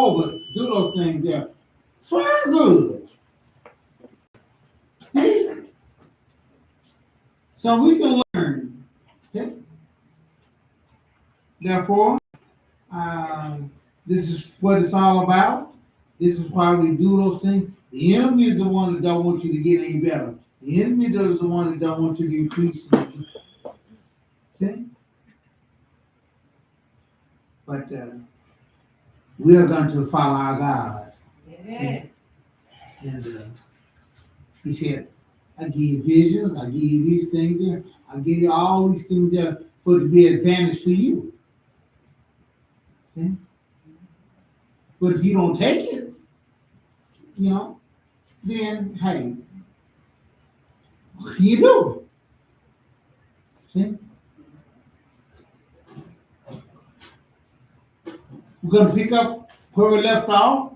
over, do those things there. Swear good. See? So we can learn. See? Therefore, this is what it's all about. This is why we do those things. The enemy is the one that don't want you to get any better. The enemy is the one that don't want you to increase. See? But we are going to follow our God. Amen. And he said, I give you visions, I give you these things there, I give you all these things there for it to be advantage for you. See? But if you don't take it, then hey, you do. See? We're gonna pick up where we left off,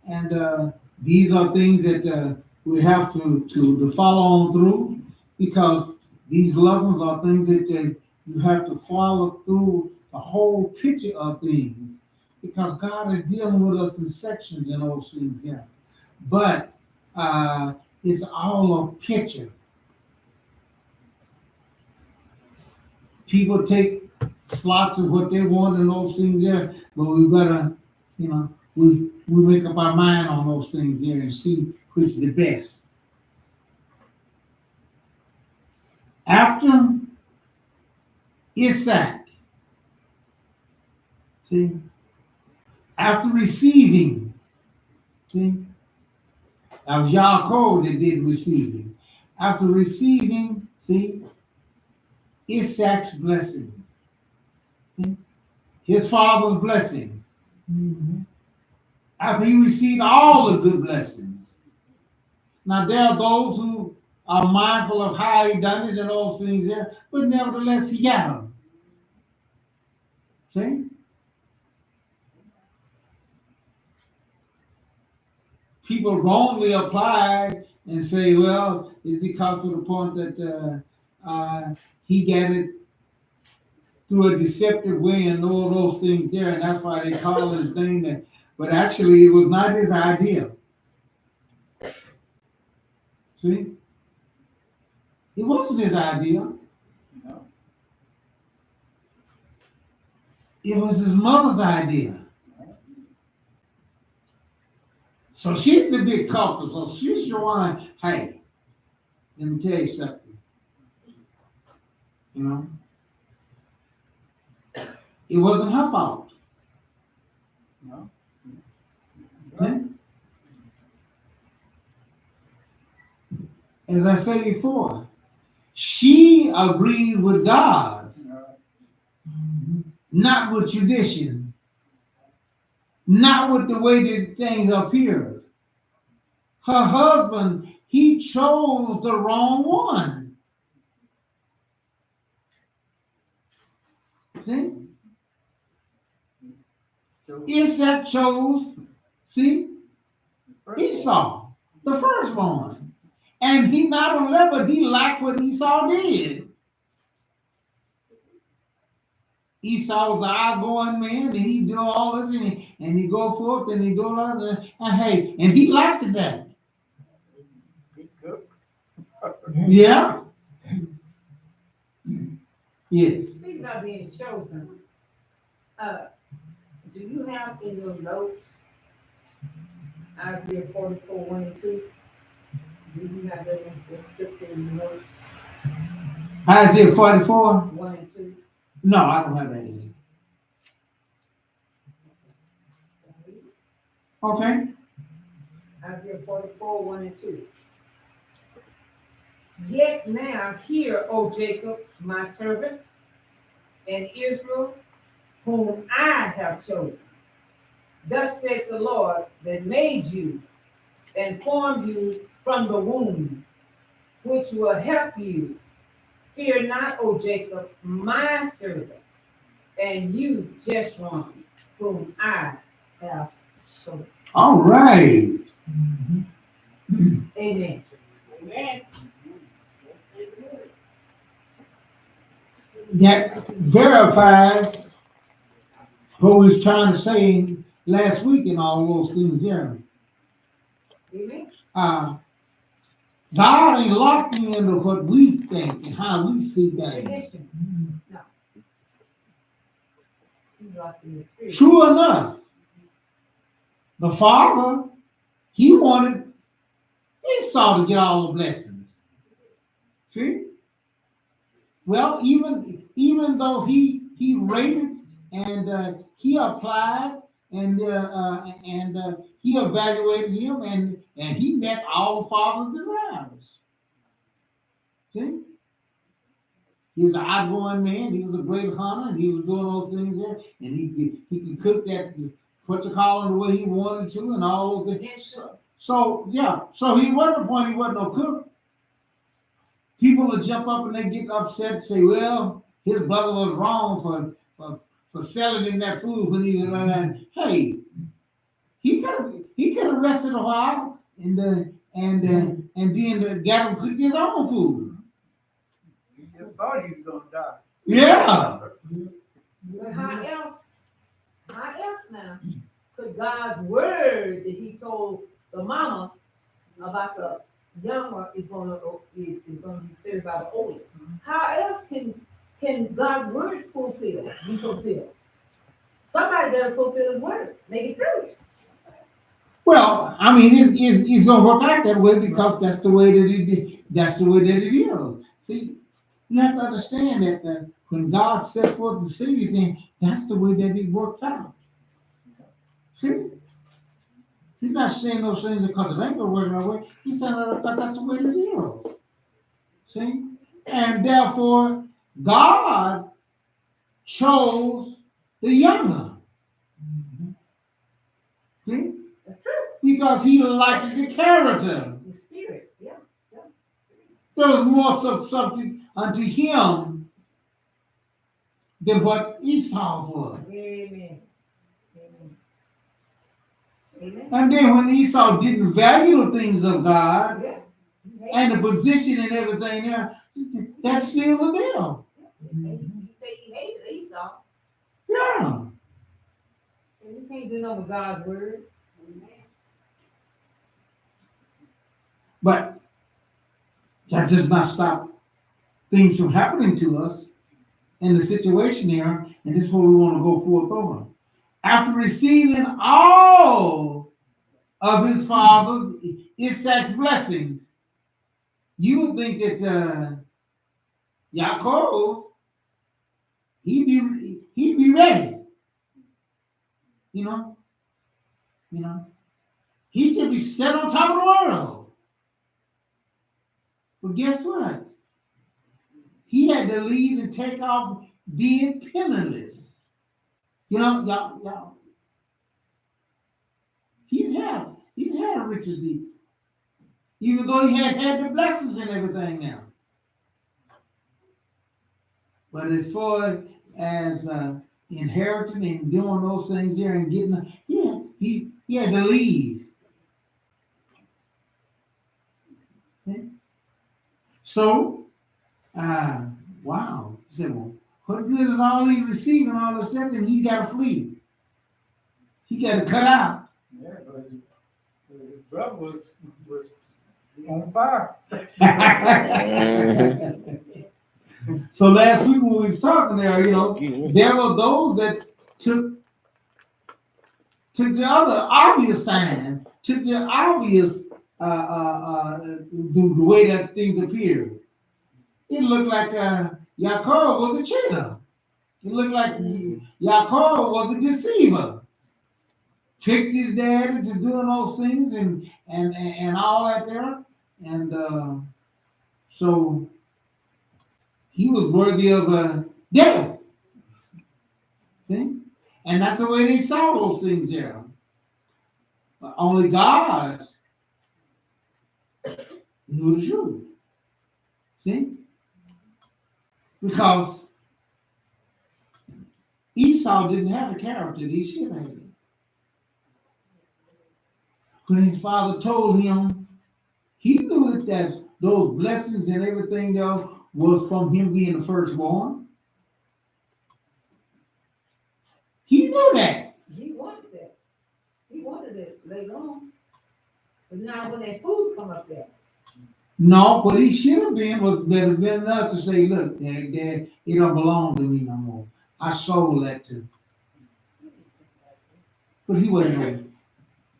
and these are things that we have to follow on through, because these lessons are things that you have to follow through the whole picture of things, because God is dealing with us in sections and those things here. But it's all a picture. People take slots of what they want and those things there, but we better, we make up our mind on those things there and see which is the best. After Isaac, see, after receiving, see, that was Yaakov that did receiving. After receiving, see, Isaac's blessings, see, his father's blessings. Mm-hmm. After he received all the good blessings. Now there are those who are mindful of how he done it and all things there, but nevertheless he got them. See? People wrongly apply and say, well, it's because of the point that he got it through a deceptive way and all those things there, and that's why they call his name that. But actually, it was not his idea. See? It wasn't his idea. No. It was his mother's idea. So she's the big culprit. So she's the one, hey, let me tell you something. It wasn't her fault. No. Okay? As I said before, she agreed with God, not with tradition, not with the way that things appeared. Her husband, he chose the wrong one. See? Isaac chose, see, Esau, the firstborn. And he not only that, but he liked what Esau did. Esau was an outgoing man, and he do all this, and he go forth, and he do all that, and hey, and he liked that. Yeah. Yes. Speaking of being chosen, do you have in your notes Isaiah 44, 1 and 2? Do you have that in the scripture in your notes? Isaiah 44? 1 and 2? No, I don't have that in. Okay. Isaiah 44, 1 and 2. Yet now hear, O Jacob, my servant, and Israel, whom I have chosen. Thus saith the Lord that made you and formed you from the womb, which will help you. Fear not, O Jacob, my servant, and you, Jeshurun, whom I have chosen. All right. Amen. Amen. That verifies what we was trying to say last week and all those things there. Amen. God ain't locked into what we think and how we see things. Tradition. No. He's locked in the spirit. True enough, the Father, he wanted Esau to get all the blessings. See? Well, even though he rated and he applied and he evaluated him and he met all the Father's desires. See? He was an outgoing man. He was a great hunter, and he was doing those things there. And he could cook that, put the collar the way he wanted to, and all those things. So yeah. So he wasn't a point. He wasn't no cook. People would jump up and they get upset and say, "Well, his brother was wrong for selling him that food when he was like, hey, he could have rested a while and then got him cook his own food." You just thought he was gonna die. Yeah. But how else now could God's word that he told the mama about the younger is gonna be served by the oldest? How else can God's word be fulfilled? Somebody gotta fulfill his word, make it true. Well, I mean, it's gonna work out that way because that's the way that it is. See, you have to understand that when God set forth the cities, and that's the way that it worked out. See? He's not saying those things because it ain't gonna work that way. He's saying that that's the way it is. See? And therefore, God chose the younger. See? That's true. Because he liked the character. The spirit, yeah. There was more something unto him than what Esau's was. Amen. Amen. And then when Esau didn't value the things of God Yeah. and the position and everything there, that's still the deal. He said he hated Esau. Yeah. And you can't do nothing with God's word. But that does not stop things from happening to us in the situation here, and this is what we want to go forth over. After receiving all of his father's Isaac's blessings, you would think that Yaakov, he'd be ready. You know, he should be set on top of the world. But guess what? He had to leave and take off being penniless. You know, y'all. He didn't have riches deep. Even though he had the blessings and everything now. But as far as inheriting and doing those things there and getting, he had to leave. Okay? So, wow. He said, well, what good is all he receiving all this stuff and he's got to flee? He got to cut out. Yeah, but his brother was on fire. So last week when we was talking there, there were those that took the other obvious sign, took the obvious the way that things appeared. It looked like Yaakov was a cheater. It looked like Yaakov was a deceiver. Tricked his dad into doing those things and all that there. And so he was worthy of death. See? And that's the way they saw those things there. But only God knew the truth. See? Because Esau didn't have the character that he should have. When his father told him, he knew that those blessings and everything there was from him being the firstborn. He knew that. He wanted that. He wanted it later on. But now when that food come up there, No, what he should have been was there have been enough to say, look, Dad, it don't belong to me no more. I sold that to. But he wasn't ready.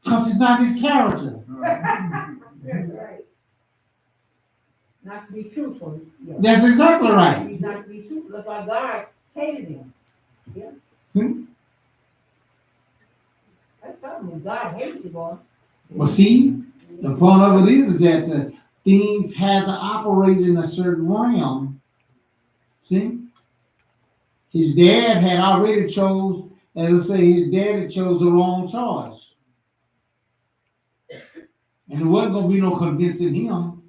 Because it's not his character. that's right. Not to be truthful. Yeah. That's exactly right. He's not to be truthful. That's why God hated him. Yeah. That's something when God hates you, boy. Well, see, the point of it is that things had to operate in a certain realm. See? His dad had already chose, as I say, his dad had chose the wrong choice. And there wasn't going to be no convincing him.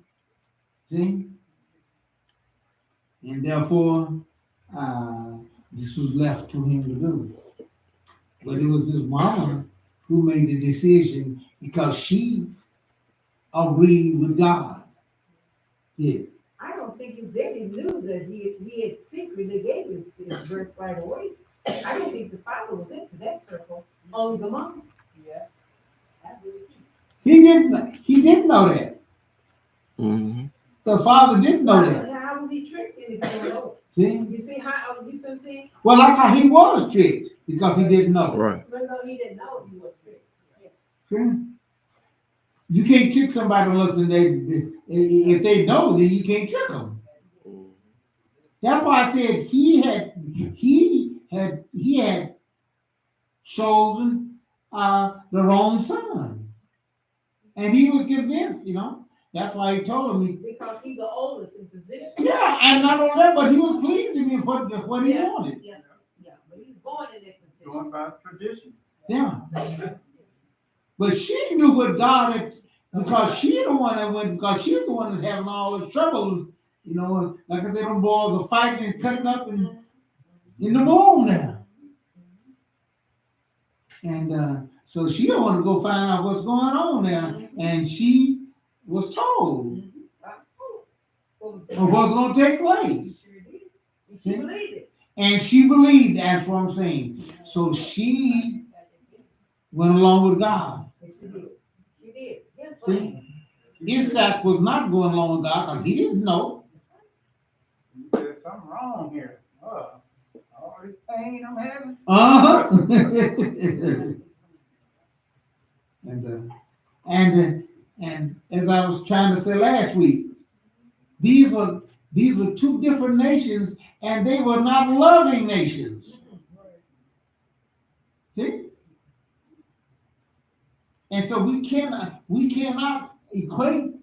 See? And therefore, this was left to him to do. But it was his mama who made the decision because she agreed with God. Yes. I don't think his daddy knew that he had secretly gave his birthright away. I don't think the father was into that circle. Only the mom. Yeah. He didn't know that. Mm-hmm. The father didn't know that. How was he tricked if he didn't know? See? You see how you see what I'm saying? Well, that's how he was tricked because he didn't know. Right. But no, he didn't know he was tricked. See? You can't trick somebody unless if they know, then you can't trick them. That's why I said he had chosen the wrong son, and he was convinced. That's why he told me. Because he's the oldest in position. Yeah, and not only that, but he was pleasing me with what he wanted. Yeah, but he was born in that position. Going by tradition. Yeah, but she knew what God had, because she's the one that's having all this trouble. Like I said, them boys are fighting and cutting up in the womb now. And so she don't want to go find out what's going on there. And she was told of what's going to take place. She believed it. And she believed, that's what I'm saying. So she went along with God. She did. She did. Yes, See? Isaac was not going along with God because he didn't know. There's something wrong here. All this pain I'm having. Uh-huh. and as I was trying to say last week, these were two different nations, and they were not loving nations. See? And so we cannot equate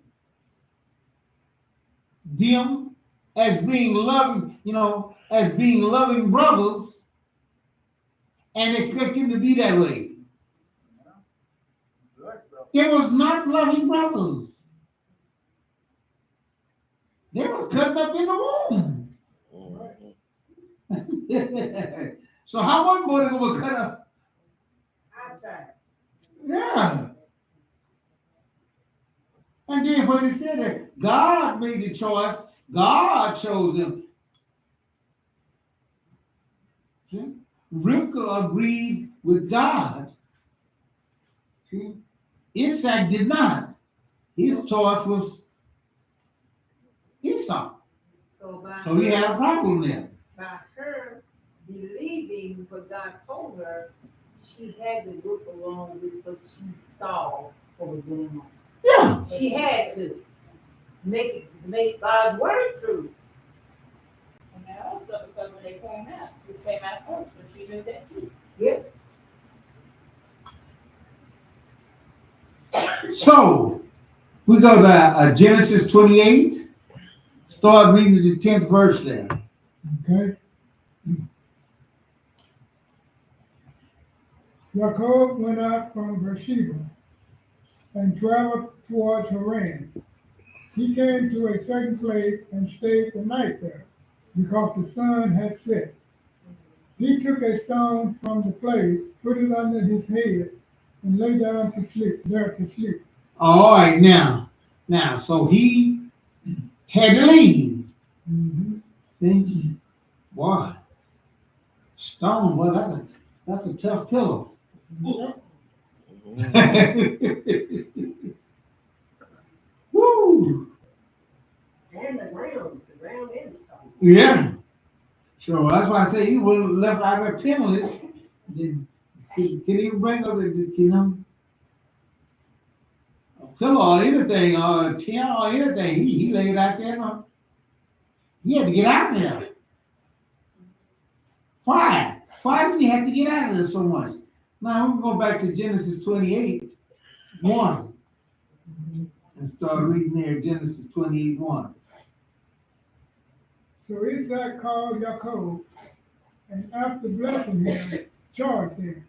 them as being loving, as being loving brothers, and expect him to be that way. It was not loving brothers. They were cutting up in the womb. So how much more they gonna cut up? Outside. Yeah. And then when he said that God made the choice, God chose him. See? Rivka agreed with God. See? Isaac did not. His choice was Esau. So he had a problem there. By her believing what God told her, she had to work along with what she saw what was going on. Yeah. She had to make God's word true. And that also because when they came out first, but she knew that too. Yeah. So we go to Genesis 28. Start reading the 10th verse there. Okay. Jacob went out from Beersheba and traveled towards Haran. He came to a certain place and stayed the night there, because the sun had set. He took a stone from the place, put it under his head, and lay down to sleep. All right, now, so he had to leave. Mm-hmm. See? Boy, stone, well, That's a tough pillow. Woo! And the ground is soft. Yeah. Sure. That's why I say you would have left out of penniless. Can even bring up a pillow or anything or a tent or anything. He laid out there. No. He had to get out of there. Why? Why did he have to get out of there so much? Now we'll go back to Genesis 28:1 and start reading there. Genesis 28:1. So Isaac called Jacob, and after blessing him, charged him,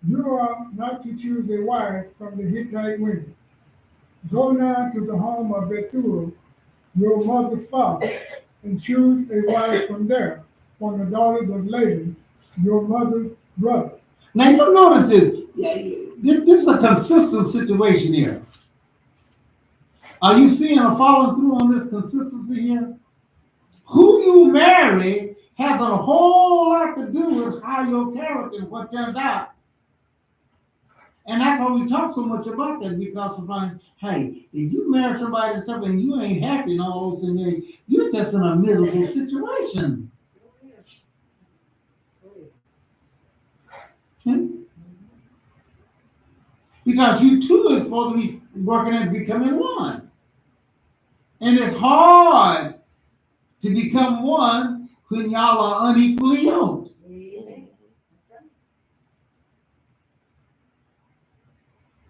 "You are not to choose a wife from the Hittite women. Go now to the home of Bethuel, your mother's father, and choose a wife from there, from the daughters of Laban, your mother's brother." Now you notice this. This is a consistent situation here. Are you seeing a following through on this consistency here? Who you marry has a whole lot to do with how your character and what turns out. And that's why we talk so much about that, because we find, hey, if you marry somebody and stuff and you ain't happy and all those things, you're just in a miserable situation. Because you two are supposed to be working at becoming one. And it's hard to become one when y'all are unequally yoked.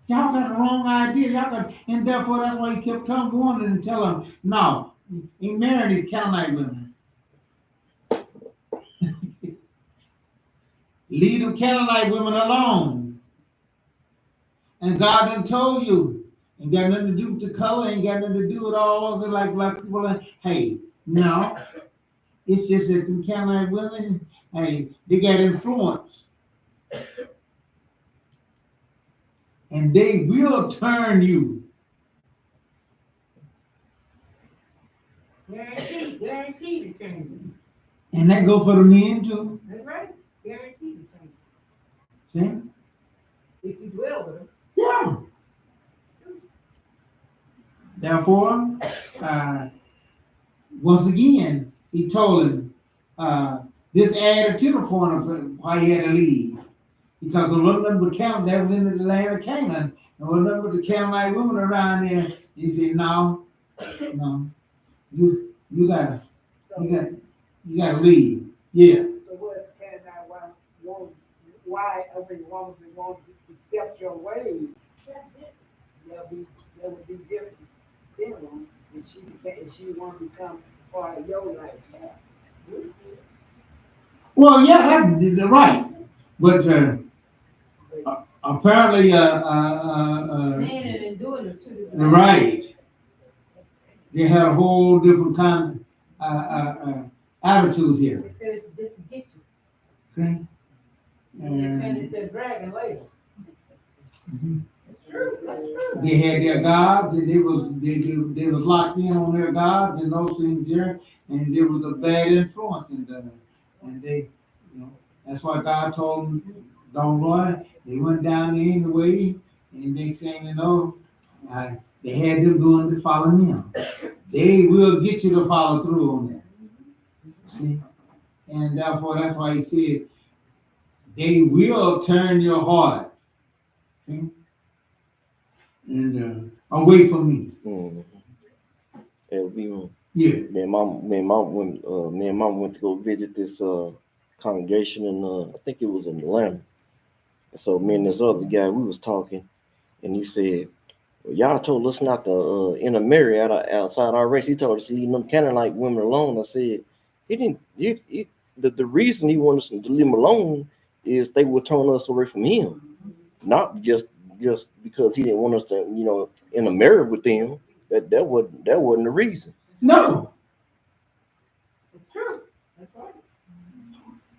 Y'all got the wrong idea. And therefore that's why he kept coming on and tell them, no, he married these Canaanite women. Leave them Canaanite women alone. And God done told you, ain't got nothing to do with the color, ain't got nothing to do with all those like black people. Hey, no. It's just that them Canaanite women, hey, they got influence. And they will turn you. Guaranteed to change you. And that go for the men too. That's right. Guaranteed to change See? you. If you dwell with them. Yeah. Therefore, once again, he told him, this added to the point of why he had to leave. Because of one number of count that was in the land of Canaan, and one number of the Canaanite women around there, he said, no, you gotta leave. Yeah. So what's Canaanite woman that won't accept your ways? That would be different. Then if she want to become part of your life. Yeah. Well, yeah, that's right. But apparently, Saying it and doing it too. right. They had a whole different kind of attitude here. They said it's just to get you. Okay. And they turned into a dragon later. Mhm. That's true. That's true. They had their gods, and they was locked in on their gods and those things there, and there was a bad influence in them. And they, that's why God told them, don't run. They went down there anyway, and next thing you know, they had them doing to follow them. They will get you to follow through on that. See? And therefore, that's why he said, they will turn your heart. Okay? And away from me. Mm-hmm. Yeah. Me and mom went to go visit this congregation in I think it was in Atlanta. So me and this other guy, we was talking, and he said, well, y'all told us not to intermarry outside our race. He told us to leave them Canaanite women alone. I said, the reason he wanted us to leave them alone is they would turn us away from him, not just because he didn't want us to, intermarry with them. That wasn't the reason. No. It's true. That's right.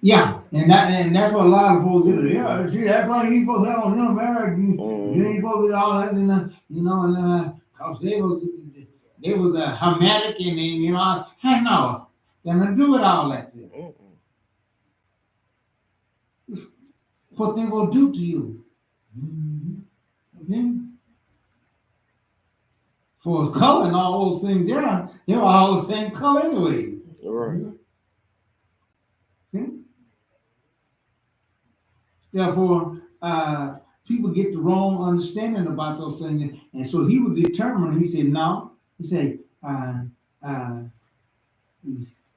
Yeah, and that's what a lot of folks do. Yeah, see, that's why he supposed to have on him married. You ain't supposed to do all that, and cause they was a hermetic and hey, no, nothing to do with all that. what they will do to you. Okay? For his color and all those things, yeah, they were all the same color anyway. Right. Okay? Therefore, people get the wrong understanding about those things. And so he was determined. He said, no. He said,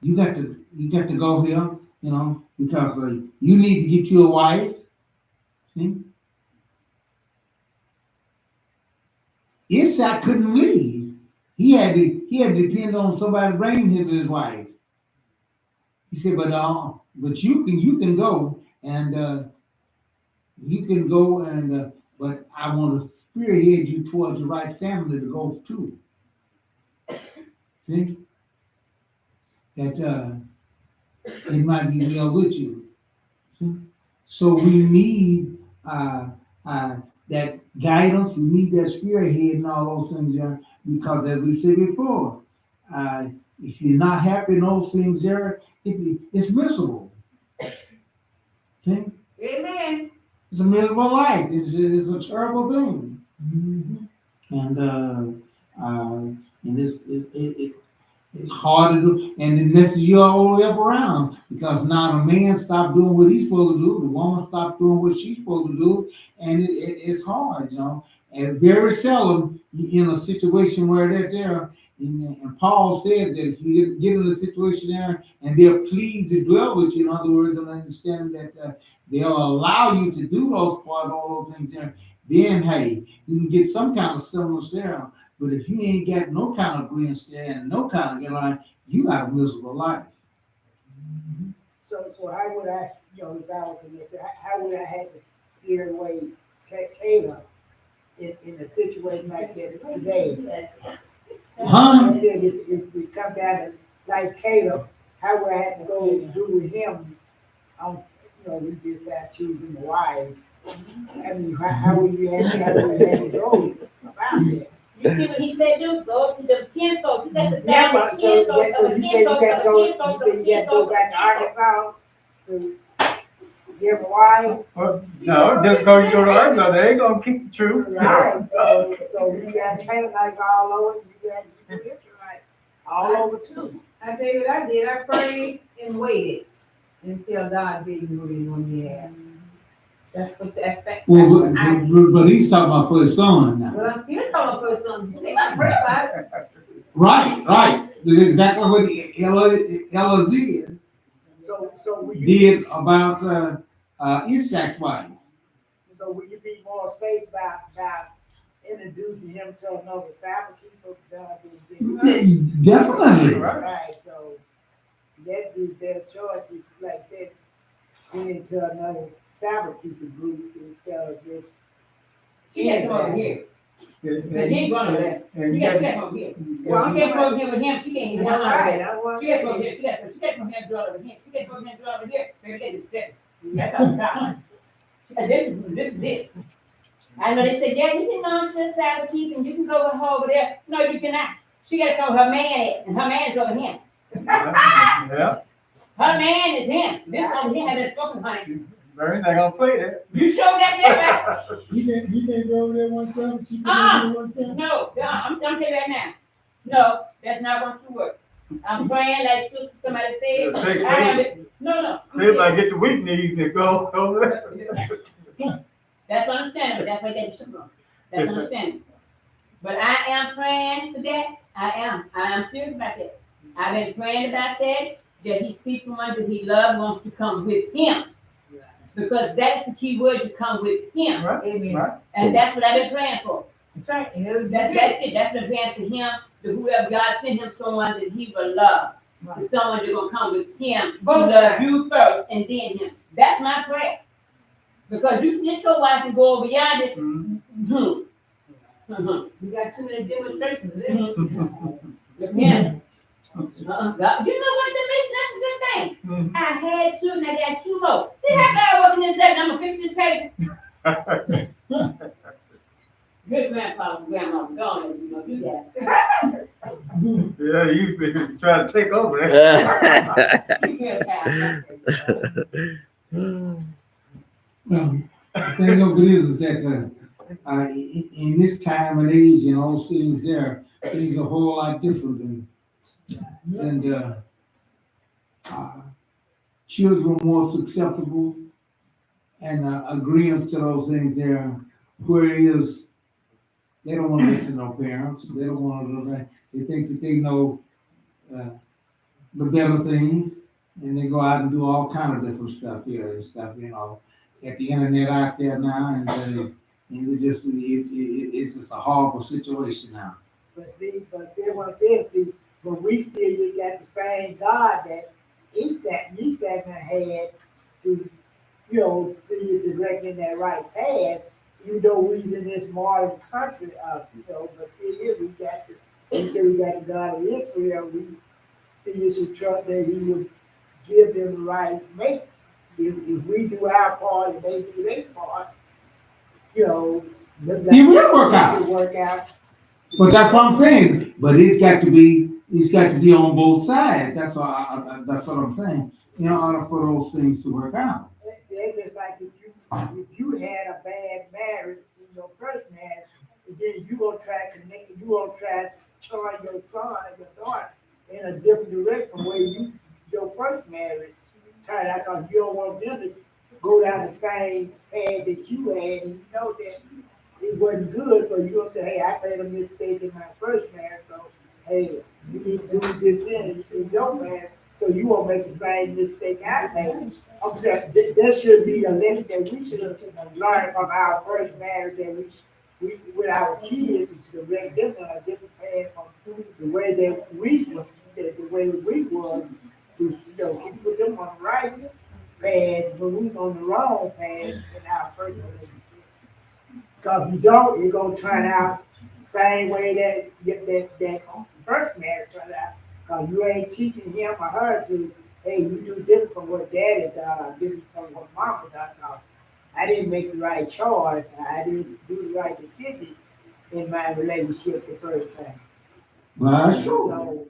you got to go here, because you need to get you a wife. See? Isaac couldn't leave. He had to depend on somebody bringing him his wife. He said, but you can go and but I want to spearhead you towards the right family to go to. See? That it might be well with you. See? So we need that guidance, we need that spearhead and all those things there, because as we said before, if you're not happy in those things there, it's miserable. See? Amen. It's a miserable life. It's a terrible thing. And it's hard to do, and it messes you all the way up around, because now the man stopped doing what he's supposed to do, the woman stopped doing what she's supposed to do, and it's hard, And very seldom you're in a situation where they're there. And Paul said that if you get in a situation there and they're pleased to dwell with you, in other words, and understand that they'll allow you to do those part, all those things there, then hey, you can get some kind of semblance there. But if you ain't got no kind of agreement there and no kind of, you got a miserable life. So I would ask, if I was in this, how would I have to steer away Caleb in a situation like that today? Huh? I said, if we come down to like Caleb, how would I have to go do with him? We just have choosing a wife. I mean, how would you have to go about that? You see what he said, do? Go to the kinfolk. You got to Yeah, find but the so kinfolk you say you got to go. You say you got to go back to Arkansas to give a wife. Well, no, just go to Arkansas. They ain't gonna keep the truth. Right. So you got Canaanites all over. You got Israelites all over too. I tell you what I did. I prayed and waited until God gave me what he wanted me to have. That's what But he's talking about for his son now. Well, I'm still talking about for his son. You see my prayer about it. Right. That's exactly what Elazar So will you did about Isaac's wife. So will you be more safe by introducing him to another Sabbath keeper than Definitely. Right. So that be their choice is like said, send it to another Sabbath keeper group instead of just He got to come over here. But he ain't going over there. She got to come over here. Well, she can't come over here with him. She can't even come over there. She got to come over here. She got to come here and draw over here. She got to come here and draw over here. Maybe they just said, that's how it's got. This is it. I know they said, yeah, you can go to Sabbath keep and you can go with her over there. No, you cannot. She got to know her man, and her man is over here. Yeah. Her man is him. This over here has been spoken, honey. Barry's not gonna play that. You showed that there, right? He can't go over there oneself. She can go over there oneself. No, I'm telling you right now. No, that's not going to work. I'm praying like somebody said. No. They might get the weak knees and go over there. That's understandable. That's why they should go. That's understandable. But I am praying for that. I am serious about that. I've been praying about that he sees someone that he loves wants to come with him. Because that's the key word, to come with him. Right. Amen. Right. And that's what I've been praying for. That's right. That's it. That's been praying for him, to whoever God sent him someone that he will love. Right. To someone that's going to come with him, to Both love sides. you first and then him. That's my prayer. Because you can get your wife and go over yonder. We got too many demonstrations of this. Yeah. God, you know what that makes? That's a good thing. I had two and I got two more. See how God working this out and I'm going to fix this paper? Good grandfather and grandma gone and you going to do that. Yeah, you used to try to take over that. Well, The thing of it is that in this time and age and all things there, things are a whole lot different and children are more susceptible and agreeing to those things there, where it is they don't want to listen to their parents. They don't want to. They think that they know the better things, and they go out and do all kind of different stuff here and stuff. Get the internet out there now, and it's just a horrible situation now. But see what I'm saying, but we still got the same God that Isaac had to, see it directing that right path, even though we in this modern country, but still here we got the God of Israel, we still should trust that he would give them the right mate. If we do our part and they do their part, It will work out. should work out. But that's what I'm saying. But it's got to be on both sides. That's what I'm saying. In order for those things to work out. It's just like if you had a bad marriage in your first marriage, and then you gonna try to turn your son and your daughter in a different direction from where your first marriage turned out, because you don't want them to go down the same path that you had, and you know that it wasn't good, so you're gonna say, hey, I made a mistake in my first marriage, so hey, you need to do this in your marriage, so you won't make the same mistake I made. That should be a lesson that we should have learned from our first marriage, that we with our kids, to direct them on a different path from the way that we were, to put them on the right path, but we on the wrong path in our first relationship. Because if you don't, it's gonna turn out the same way that first marriage turned out. Because you ain't teaching him or her to, hey, you do different from what daddy does, different from what mama does. Because I didn't make the right choice. I didn't do the right decision in my relationship the first time. Well, that's true. So,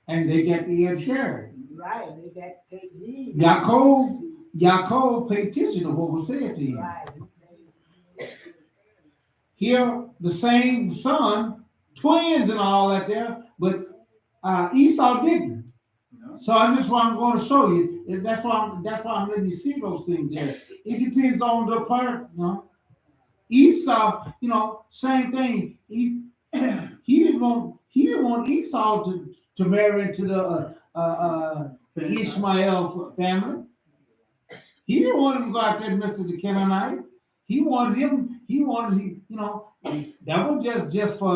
And they get the adherence. right, they got to take heed. Yaakov paid attention to what was said to him. Right. Here, the same son, twins and all that there, but Esau didn't. So that's why I'm going to show you. That's why I'm letting you see those things there. It depends on the part, Esau, same thing. He didn't want Esau to marry into the Ishmael family. He didn't want him to go out there and mess with the Canaanite. He wanted that was just for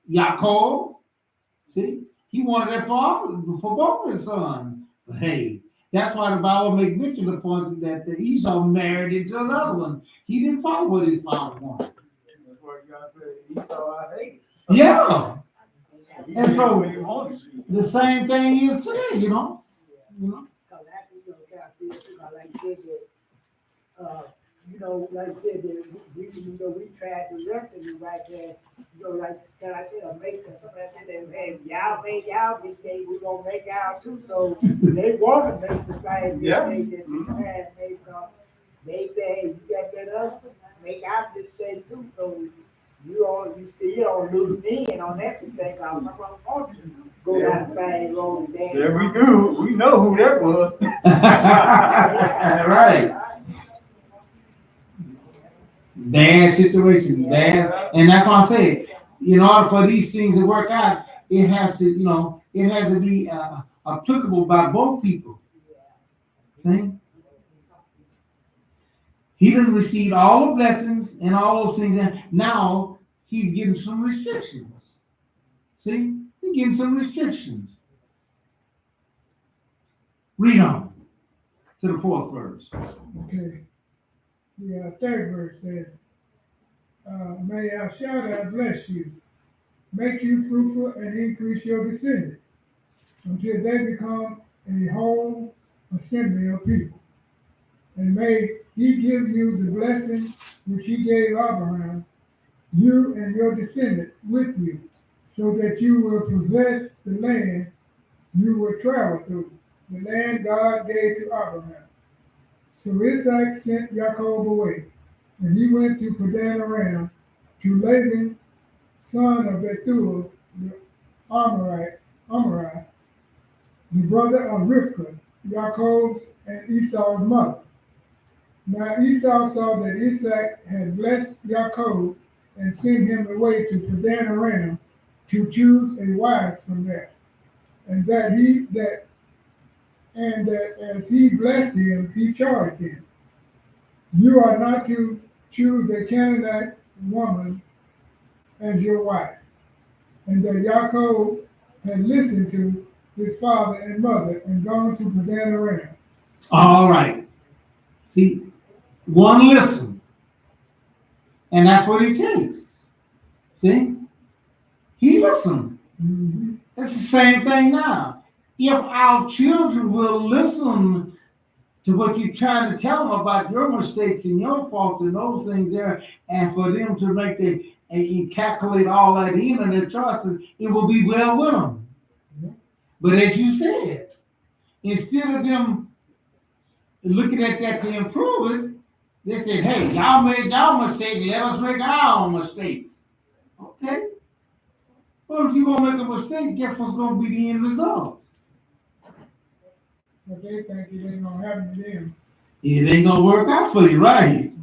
Yaakov. See, he wanted that for both his sons. But hey, that's why the Bible makes mention of the point that Esau married into another one. He didn't follow what his father wanted. That's why God said Esau I hate. Yeah. And so the same thing is today, Because actually, like I said that, like I said that we tried to direct it right there. Like I said, make somebody said that, hey, y'all made y'all mistake, we're gonna make ours too. So they want to make the same mistake that the parents made. They say, hey, you got that up, make our mistake too. So you still don't lose in on that mistake. I'm gonna want you to go down the same road. Yeah, we do. We know who that was. Right. Bad situations, bad, and that's why I say, in order for these things to work out, it has to be applicable by both people. See? He didn't receive all the blessings and all those things, and now he's getting some restrictions. See, he's getting some restrictions. Read on to the 4th verse. Okay. The 3rd verse says, may El Shaddai bless you, make you fruitful, and increase your descendants, until they become a whole assembly of people. And may he give you the blessing which he gave Abraham, you and your descendants with you, so that you will possess the land you will travel through, the land God gave to Abraham. So Isaac sent Jacob away, and he went to Padan Aram to Laban, son of Bethuel, the Amorite, the brother of Rivkah, Jacob's and Esau's mother. Now Esau saw that Isaac had blessed Jacob and sent him away to Padan Aram to choose a wife from there, and that as he blessed him, he charged him, "You are not to choose a Canaanite woman as your wife." And that Jacob had listened to his father and mother and gone to Padan Aram. All right. See, one listen. And that's what it takes. See? He listened. Mm-hmm. It's the same thing now. If our children will listen to what you're trying to tell them about your mistakes and your faults and those things there, and for them to make and calculate all that in and their choices, it will be well with them. Yeah. But as you said, instead of them looking at that to improve it, they said, "Hey, y'all made y'all mistake, let us make our own mistakes." Okay? Well, if you're gonna make a mistake, guess what's gonna be the end result? But they think it ain't gonna happen to them. It ain't gonna work out for you, right?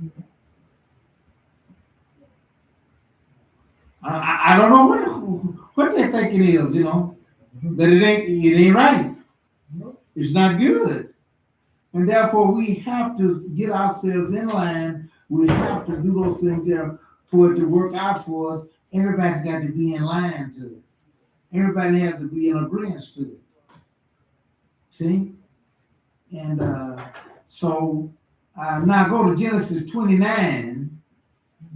I don't know what they think it is, but it ain't right. Nope. It's not good. And therefore we have to get ourselves in line. We have to do those things there for it to work out for us. Everybody's got to be in line to it. Everybody has to be in agreement to it. See? And so now go to Genesis 29.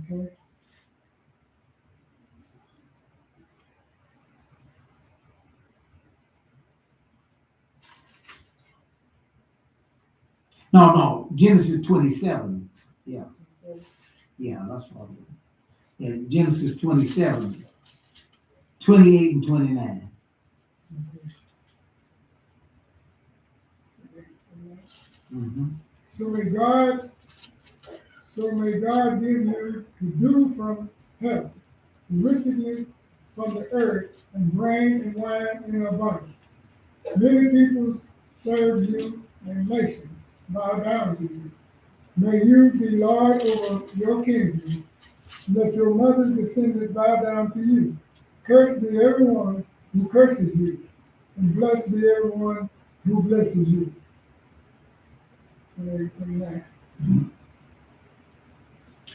Okay. No, Genesis 27. Yeah. Yeah, that's what I'm doing. Yeah, Genesis 27, 28 and 29. Mm-hmm. So may God give you to do from heaven, richness from the earth, and grain and wine in abundance. Many people serve you, and nations bow down to you. May you be Lord over your kingdom. Let your mother's descendants bow down to you. Cursed be everyone who curses you, and blessed be everyone who blesses you.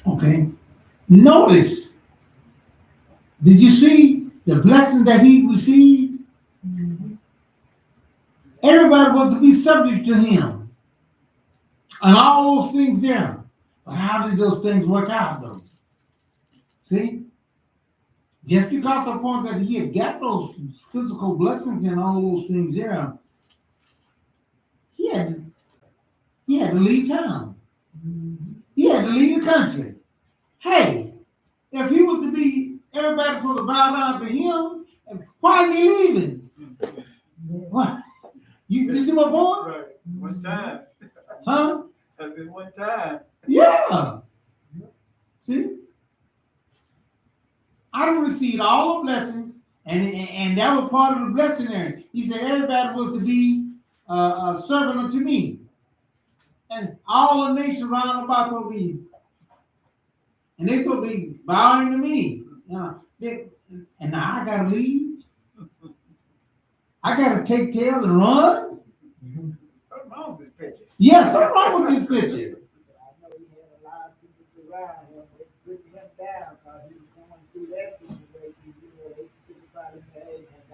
Okay. Notice, did you see the blessing that he received? Mm-hmm. Everybody was to be subject to him. And all those things there. But how did those things work out though? See? Just because upon that he had got those physical blessings and all those things there, he had to leave town. He had to leave the country. Hey, if he was to be, everybody's supposed to bow down to him, why is he leaving? What? You see my point? Right. One time. Huh? That's it one time. Yeah. See? I received all the blessings, and that was part of the blessing there. He said everybody was to be a servant unto me. And all the nations round about will be, and they supposed to be bowing to me. And now I gotta leave. I gotta take tail and run. Something wrong with this picture. Yeah, something wrong with this picture. I know he had a lot of people surround him, they put him down because he was going through that situation. They signify him, hey, and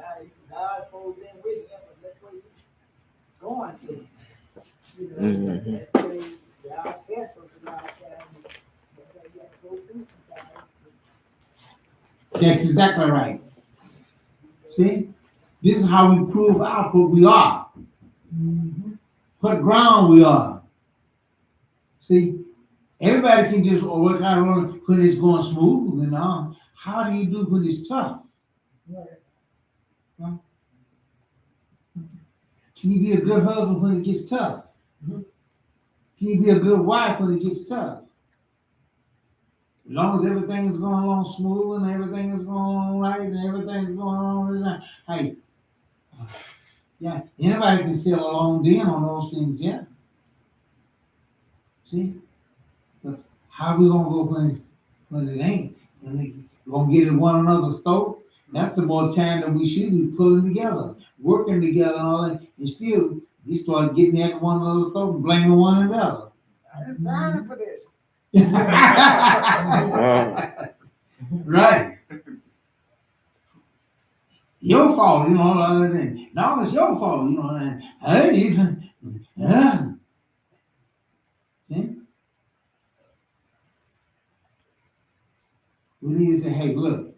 God supposed to be with him, but that's what he's going through. That way, y'all test us a lot of times. You have to go through sometimes. That's exactly right. See? This is how we prove out what we are. Mm-hmm. What ground we are. See? Everybody can just work out when it's going smooth and all. How do you do when it's tough? Right. Huh? Can you be a good husband when it gets tough? Mm-hmm. Can you be a good wife when it gets tough? As long as everything is going along smooth and everything is going along right and everything is going along right. Hey, yeah, anybody can sail along then on those things, yeah. See? But how we gonna go when it ain't? And we gonna get in one another's throat? That's the more time that we should be pulling together, working together and all that. And still, we start getting at one another's throat and blaming one another. I didn't sign up for this. Right. Your fault, you know, other than, no, it's your fault, you know, and, hey, yeah. See? We need to say, hey, look,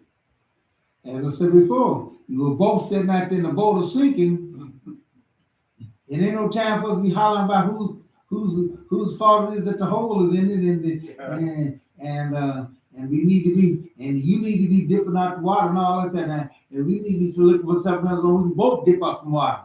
as I said before, you were both sitting out there in the boat of sinking. It ain't no time for us to be hollering about whose fault it is that the hole is in it, and we need to be, and you need to be dipping out the water and all that, and we need to look for something else where we can both dip out some water.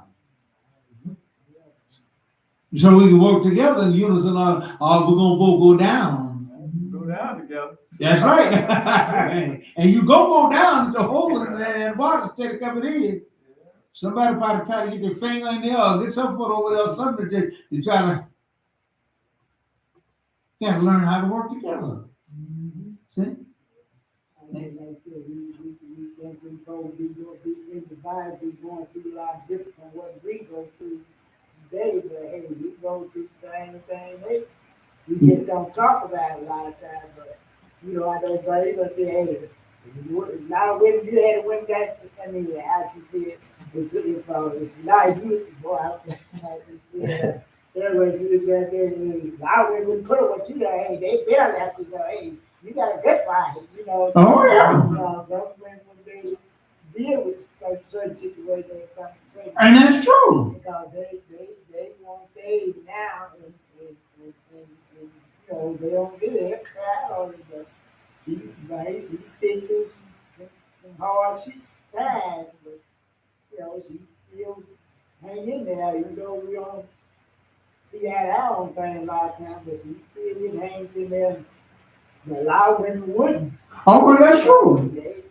So we can work together in unison, or we're gonna both go down. Go down together. That's right. And you go down the hole and water instead of coming in. Somebody probably try to get their finger in there or get some foot over there or something to try to. You gotta learn how to work together. See? And then like I said, we think we go be in the Bible, be going through a lot different from what we go through today, but hey, we go through the same thing. We just don't talk about it a lot of times, but you know, I know buddy gonna say, hey, not a women, you had a women that, I mean, as she said, it's not you, boy, yeah. That's what she was right there. Hey, I wouldn't put it with you there. Hey, they better have to know, hey, you got a good wife, you know. Oh, yeah. Some women, when they deal with certain situations, something. And that's true. Because they want they now, and you know, they don't get it, cry on it, but she's right, she's still through some hard shit time, but you know, she's still hanging in there, even though we don't see that out on things a lot of times, but she still hangs in there. But a lot of women wouldn't. Oh, well, that's true. They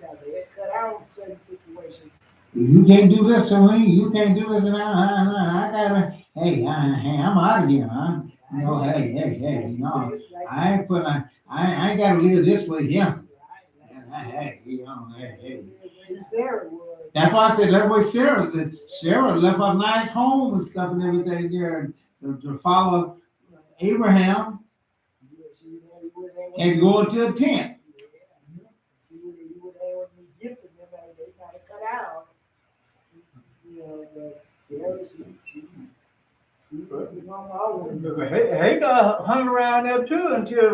cut out certain situations. You can't do this, so you can't do this, and I gotta. Hey, I'm out of here, huh? You know, hey, no, I ain't putting. I ain't gotta live this way here. Hey, you know, hey. That's why I said that way Sarah said. Sarah left her nice home and stuff and everything there to follow Abraham and go into a tent. You would have Egyptian, they got to cut out. You know, but Sarah, she Hagar hung around there too until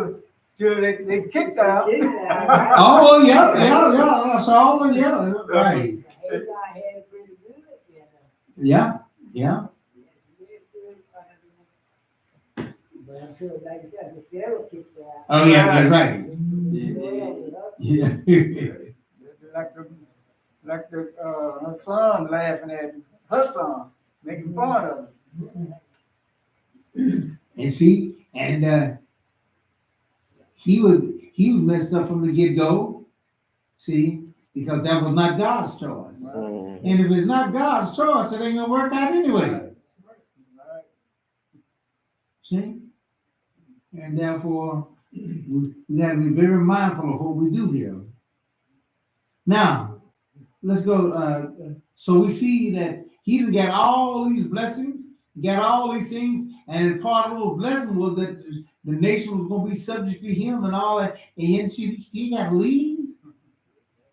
they kicked out. Oh, yeah. That's all, yeah, right. Hagar had it pretty good, Yeah. But until, like I said, the Sarah kicked out. Oh, yeah, that's right. Yeah. like the her son laughing at her son, making fun of him. And see, and he was messed up from the get-go, see, because that was not God's choice. Mm. And if it's not God's choice, it ain't gonna work out anyway. See? And therefore, we have to be very mindful of what we do here. Now, let's go. So we see that he done got all these blessings, got all these things, and part of those blessings was that the nation was going to be subject to him and all that. And then he got to leave.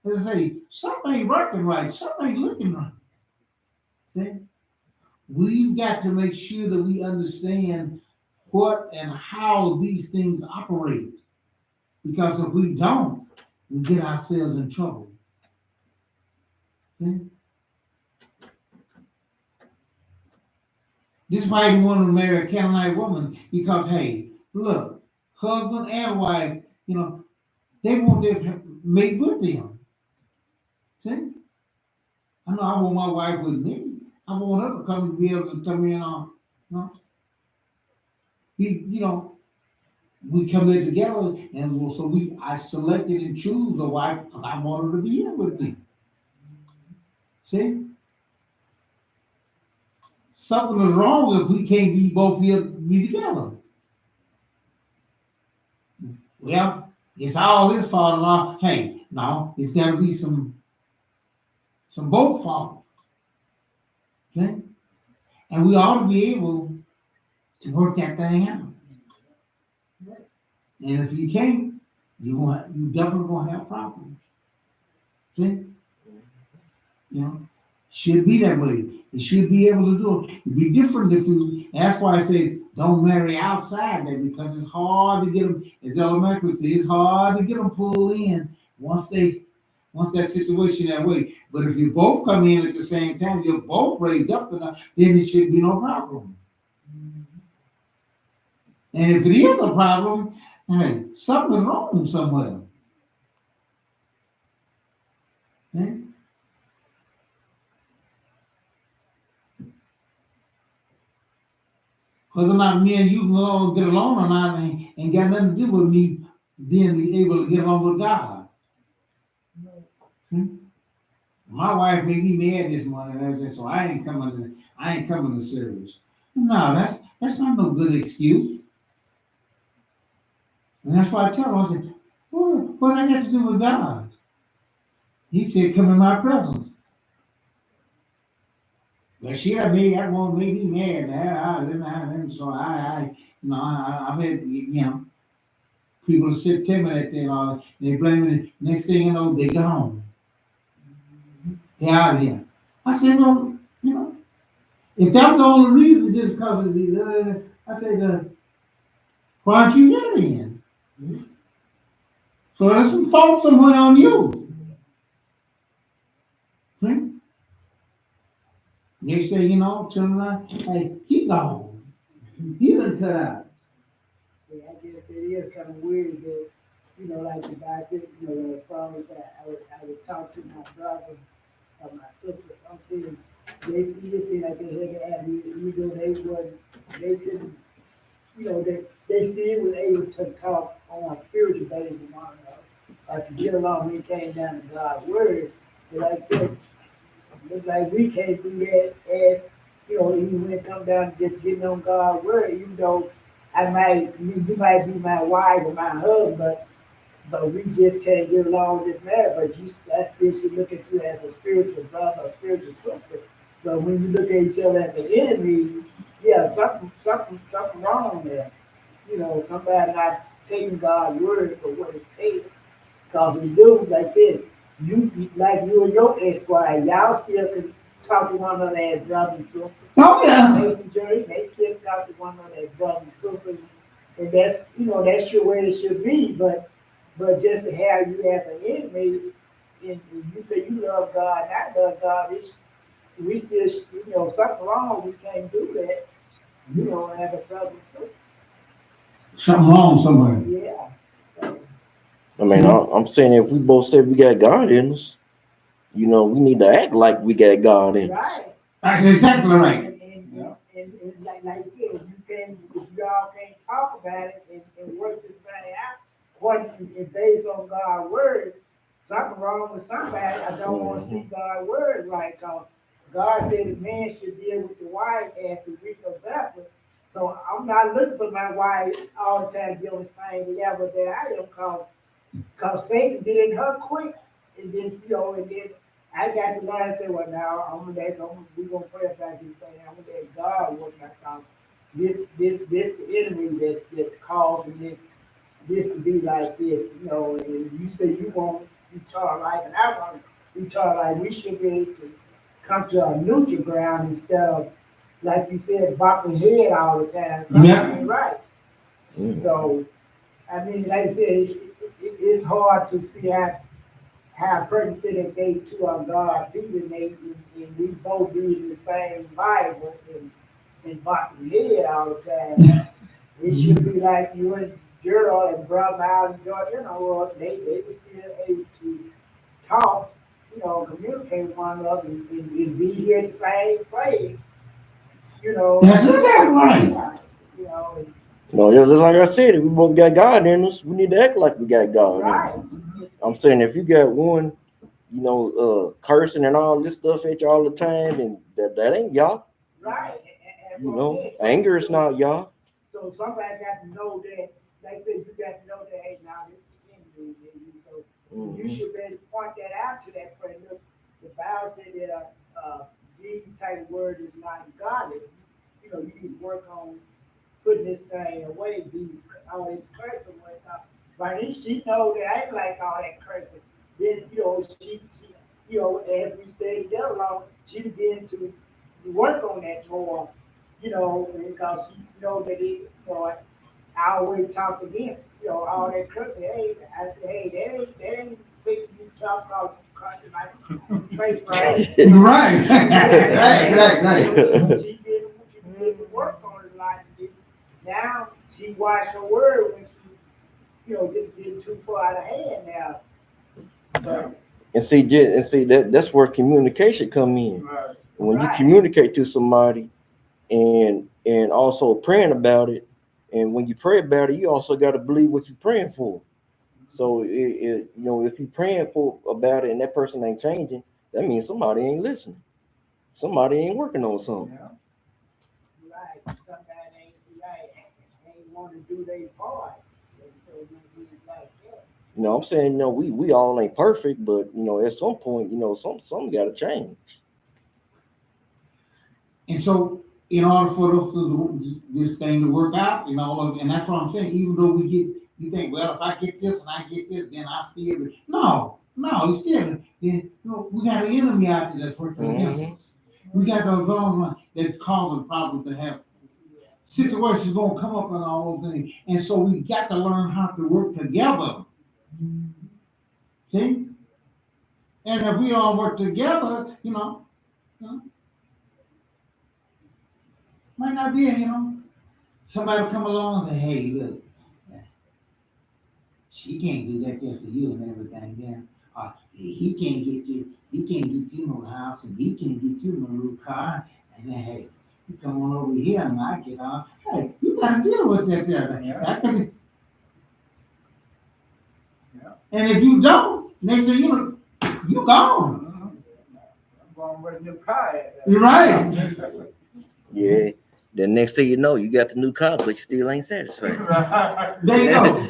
They say, something ain't working right, something ain't looking right. See? We've got to make sure that we understand what and how these things operate. Because if we don't, we get ourselves in trouble. Okay? This is why you want to marry a Canaanite woman, because hey, look, husband and wife, you know, they want to mate with them. See? I know I want my wife with me. I want her to be able to come in on, you know. we commit together, and so I selected and choose a wife I wanted to be in with me. See? Something is wrong if we can't be both here be together. Well, it's all his fault and all. Hey, no, it's gotta be some both fault. Okay? And we ought to be able to work that thing out. And if you can't, you definitely gonna have problems. See? Should be that way. It should be able to do it. It'd be different if you. That's why I say don't marry outside there, because it's hard to get them. As elementary say, it's hard to get them pulled in once that situation that way. But if you both come in at the same time, you're both raised up enough, then it should be no problem. And if it is a problem, hey, something's wrong somewhere. Okay? Whether or not me and you can all get along or not ain't got nothing to do with me being able to get along with God. My wife made me mad this morning, so I ain't coming to service. No, that's not no good excuse. And that's why I tell her, I said, what I got to do with God? He said, come in my presence. But she made me mad. So I've had, people sit timid at them, and they blame it. Next thing you know, they gone. They're out of here. I said, well, if that's the only reason, just because of the, I said, why aren't you here then? So there's some fault somewhere on you. Next thing you know, turn around, hey, he gone. He done cut out. Yeah, I guess it is kind of weird that, like the guy said, the psalmist said, I would talk to my brother or my sister. I'm saying they still seem like they had to have me, they couldn't, they still were able to talk on a spiritual basis with one another, to get along when it came down to God's word. But like I said, look like we can't do that as, even when it comes down to just getting on God's word, even though you might be my wife or my husband, but we just can't get along with this marriage. But I still should look at you as a spiritual brother or spiritual sister. But when you look at each other as an enemy, yeah, something wrong there. Somebody not taking God's word for what it says. Because we do, like I said, you and your ex-wife, y'all still can talk to one another as brother and sister. Oh yeah. Mason Jury, they still talk to one another as brother and sister. And that's your way it should be. But just to have you as an enemy, and you say you love God and I love God, we still, something wrong, we can't do that, as a brother and sister. Something wrong somewhere. Yeah. I mean, I'm saying if we both say we got God in us, we need to act like we got God in us. Right. That's exactly right. And like you said, if y'all can't talk about it and work this thing out, according and based on God's word, something wrong with somebody. I don't want to see God's word right, because God said the man should deal with the wife as the weaker vessel. So I'm not looking for my wife all the time to be on the same level that I am, because Satan did in her quick, and then I got to learn and say, well, now we're gonna pray about this thing. I'm gonna let God work that out. This the enemy that caused this to be like this, and you say you want eternal life, and I want eternal life. We should be able to come to a neutral ground instead of, like you said, bumping head all the time. Something ain't right. So, I mean, like I said, it's hard to see how a person said that they too are God beating and we both read the same Bible and bumping head all the time. It should be like you and Gerald and Brother Miles and George, they were still able to talk, communicate with one another and be here at the same place. That's exactly right. No, just like I said, if we both got God in us, we need to act like we got God in us. Right. I'm saying if you got one, cursing and all this stuff at you all the time, and that ain't y'all. Right. And You what I'm know, saying, so- anger is so- not y'all. So somebody got to know that, like I said, you got to know that, hey, now this is the enemy in you. So you should be able to point that out to that person. Look, the Bible said that these type of word is not godly. You know, you need to work on putting this thing away, all these cursing words out. But she know that I ain't like all that cursing. Then, she as we stayed together long, she began to work on that more, because she know that I always talk against, all that cursing. Hey, that ain't making you talk all cursing like Trey Fry. Right. Right. She did work on it a lot. Now she watch her word when she, getting too far out of hand now. But And see, that's where communication come in. Right. When you Right. communicate to somebody and also praying about it, and when you pray about it, you also got to believe what you're praying for. So if you're praying for about it and that person ain't changing, that means somebody ain't listening. Somebody ain't working on something. Yeah. right, somebody ain't want to do their part. So you like that. I'm saying, we all ain't perfect, but at some point, something got to change. And so, in order for this thing to work out, and that's what I'm saying. Even though you think, well, if I get this and I get this, then I still. No, you still. We got an enemy out there that's working against us. We got those wrong that's causing problems to happen. Situations gonna come up and all those things, and so we got to learn how to work together. See, and if we don't work together, might not be, somebody come along and say, hey, look, she can't do that just for you and everything there. He can't get you no house, and he can't get you no new car. And then, hey, you come on over here and I get on. Hey, you gotta deal with that there. Yeah. Yeah. And if you don't, next thing you gone. I'm going with your pie. You're right. Yeah. The next thing you know, you got the new car, but you still ain't satisfied. There you go.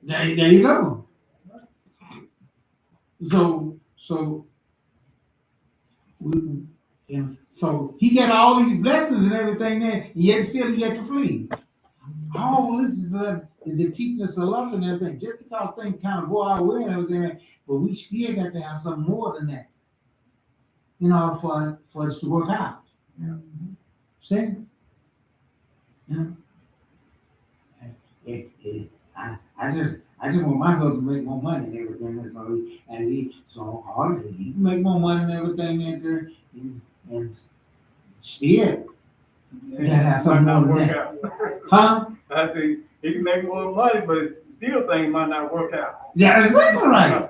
There you go. So he got all these blessings and everything there, yet still he had to flee. All this is it teaching us a lesson and everything. Just because things kind of go our way and everything, but we still got to have something more than that in order for us to work out. Yeah. See? I just want my husband to make more money and everything, and he can make more money and everything and there, and still we gotta have something Might not more than work that. out. Huh? I say he can make more money, but it's still things might not work out. Yeah, that's exactly right.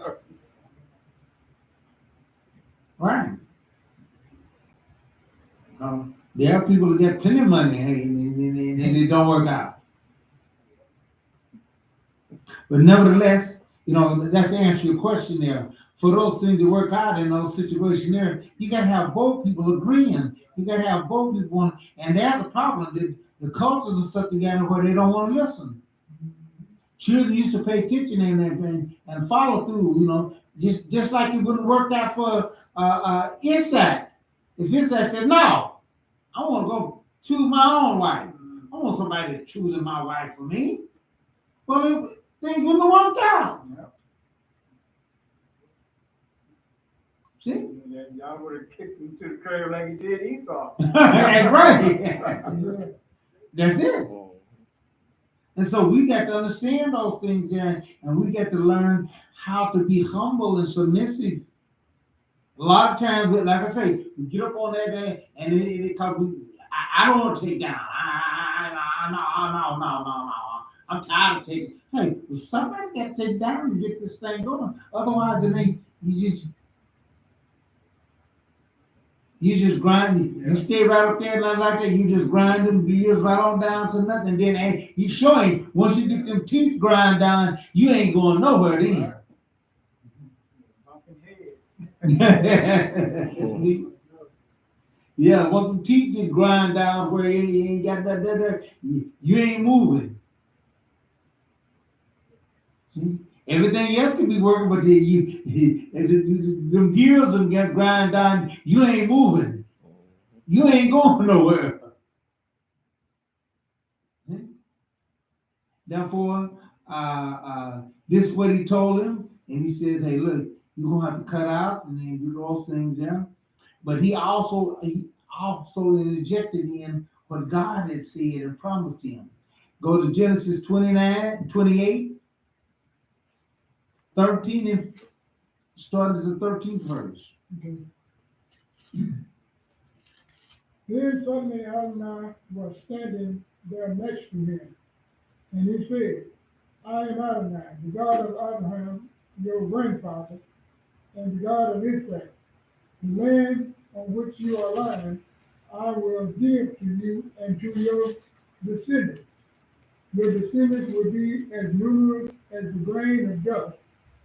Right. There are people who get plenty of money, hey, and it don't work out. But nevertheless, that's to answer your question there. For those things to work out in those situations there, you gotta have both people agreeing. You gotta have both people, and there's a problem. The cultures and stuff together where they don't want to listen. Children used to pay attention and follow through, just like it wouldn't work out for Isaac. If Isaac said, no, I want to go choose my own wife. I want somebody to choose my wife for me. Well, things wouldn't have worked out. Yeah. See? Y'all would have kicked him to the curb like he did Esau. Right. That's it. And so we got to understand those things there, and we got to learn how to be humble and submissive. A lot of times, like I say, we get up on that day, and because I don't want to take down. No. I'm tired of taking. Hey, somebody got to take down and get this thing going. Otherwise, you You just grind. You stay right up there like that. You just grind them gears right on down to nothing. Then you showing once you get them teeth grind down, you ain't going nowhere then. Bumping head. See? Yeah, once the teeth get grind down where you ain't got that, you ain't moving. See? Everything else can be working, but them gears and get grind down, you ain't moving. You ain't going nowhere. See? Therefore, this is what he told him, and he says, "Hey, look, you're gonna have to cut out and then do those things there." But he also interjected in what God had said and promised him. Go to Genesis 29, 28, 13, and start at the 13th verse. Then suddenly Adonai was standing there next to him, and he said, I am Adonai, the God of Abraham, your grandfather, and the God of Isaac. The land on which you are lying, I will give to you and to your descendants. Your descendants will be as numerous as the grain of dust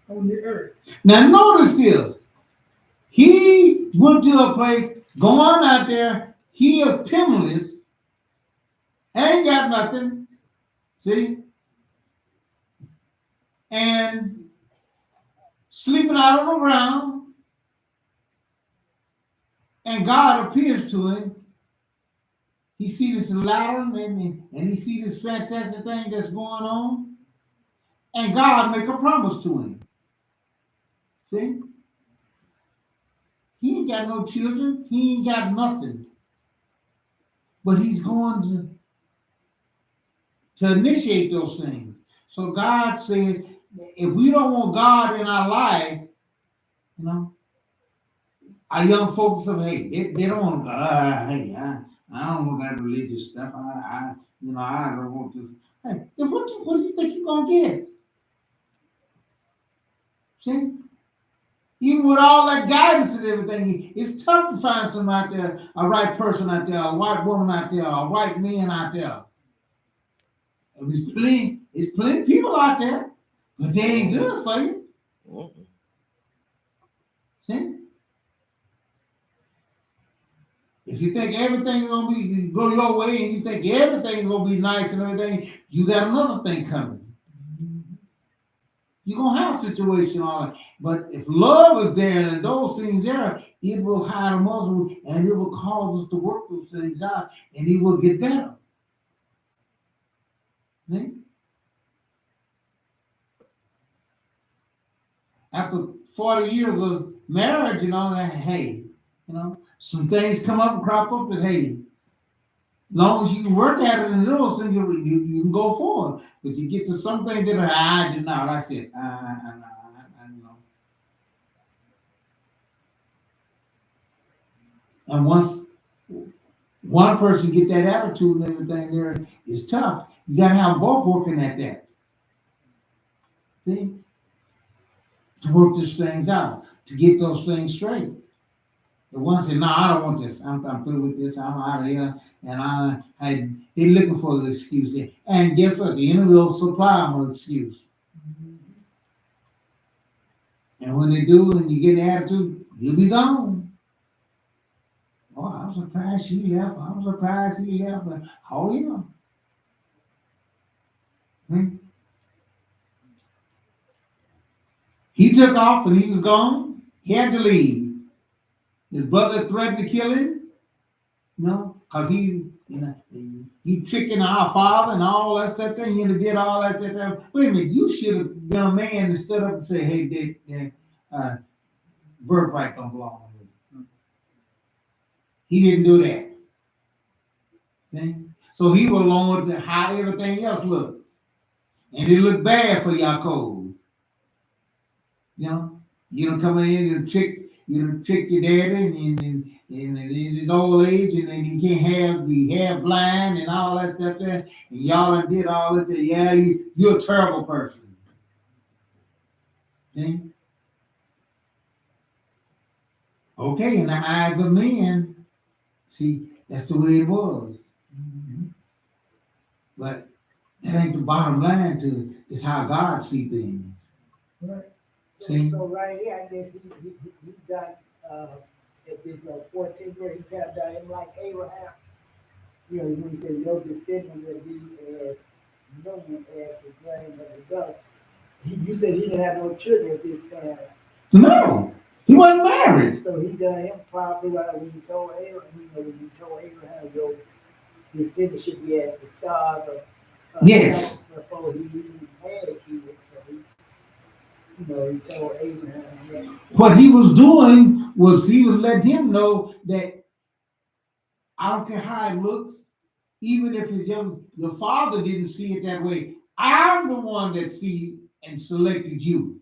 on the earth. Now notice this. He went to a place, going out there, he is penniless, ain't got nothing, see? And sleeping out on the ground, and God appears to him. He sees this ladder and he sees this fantastic thing that's going on, and God make a promise to him. See? He ain't got no children. He ain't got nothing. But he's going to initiate those things. So God said, if we don't want God in our lives, you know, our young folks say, hey, they don't want God. Hey, I don't want that religious stuff. I don't want this. Hey, then what do you think you're gonna get? See? Even with all that guidance and everything, it's tough to find someone out there, a right person out there, a white woman out there, a white man out there. There's plenty of people out there, but they ain't good for you. See? If you think everything's gonna go your way and you think everything's gonna be nice and everything, you got another thing coming. You're gonna have a situation on it. But if love is there and those things there, it will hide a muzzle and it will cause us to work those things out and it will get better. See? After 40 years of marriage, hey, some things come up and crop up, and hey, as long as you can work at it and those things, you can go forward. But you get to something that I did not. I said, And once one person get that attitude and everything there, it's tough. You got to have both working at that. See? To work these things out, to get those things straight. The one said, no, I don't want this. I'm through with this. I'm out of here. And they're looking for an excuse. And guess what? The enemy will supply them an excuse. And when they do, and you get the attitude, you'll be gone. Oh, I'm surprised she left. I'm surprised he left. Oh, yeah. He took off and he was gone. He had to leave. His brother threatened to kill him, because he tricking our father and all that stuff. Then he did all that stuff. Wait a minute, you should have been a man and stood up and say, "Hey, birthright don't belong to me." He didn't do that. Okay? So he was along with how everything else looked, and it looked bad for Yaakov. You don't come in and trick your daddy and in his old age, and then he can't be half blind and all that stuff there. And y'all done did all this. Yeah, you're a terrible person. See? Okay, in the eyes of men, see, that's the way it was. But that ain't the bottom line to it. It's how God see things. Right. See? So right here, I guess he got, at this 14th grade, he got him like Abraham. You know, when he said, your descendants will be as numerous as the grain of the dust. You said he didn't have no children at this time. No, he wasn't married. So he done him probably right when you told Abraham, when you told Abraham your descendants should be as the stars of Yes. before he even had kids. So he told Abraham that. What he was doing was he was letting him know that I don't care how it looks, even if your father didn't see it that way. I'm the one that see and selected you.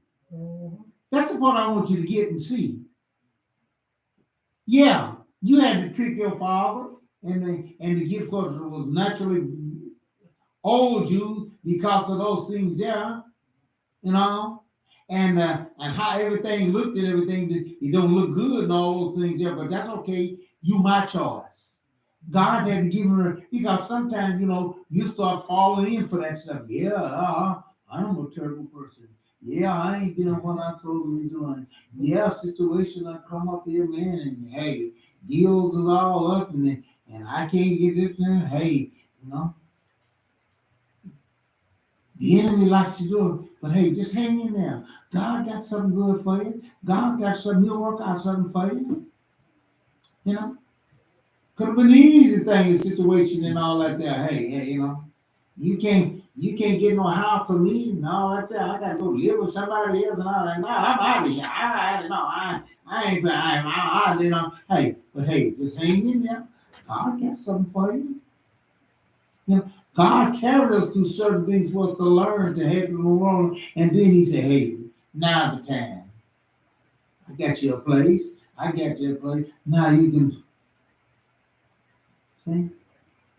That's the part I want you to get and see. Yeah, you had to trick your father and the gift because it was naturally owed you because of those things there, and how everything looked and everything. It don't look good and all those things there, but that's okay. You my choice. God had to give her because sometimes you start falling in for that stuff. Yeah, I'm a terrible person. Yeah, I ain't doing what I'm supposed to be doing. Yeah, situation I come up here, man, and hey, deals is all up and I can't get this thing. Hey, the enemy likes to do it, but hey, just hang in there. God got something good for you. God got something. He'll work out something for you. Could have been the easy thing, the situation and all that there. Hey, you can't get no house for me and all that there. I gotta go live with somebody else and all that. No, I'm out of here. Hey, but hey, just hang in there. God got something for you. God carried us through certain things for us to learn to help him along. And then he said, hey, now's the time. I got you a place. Now you can see.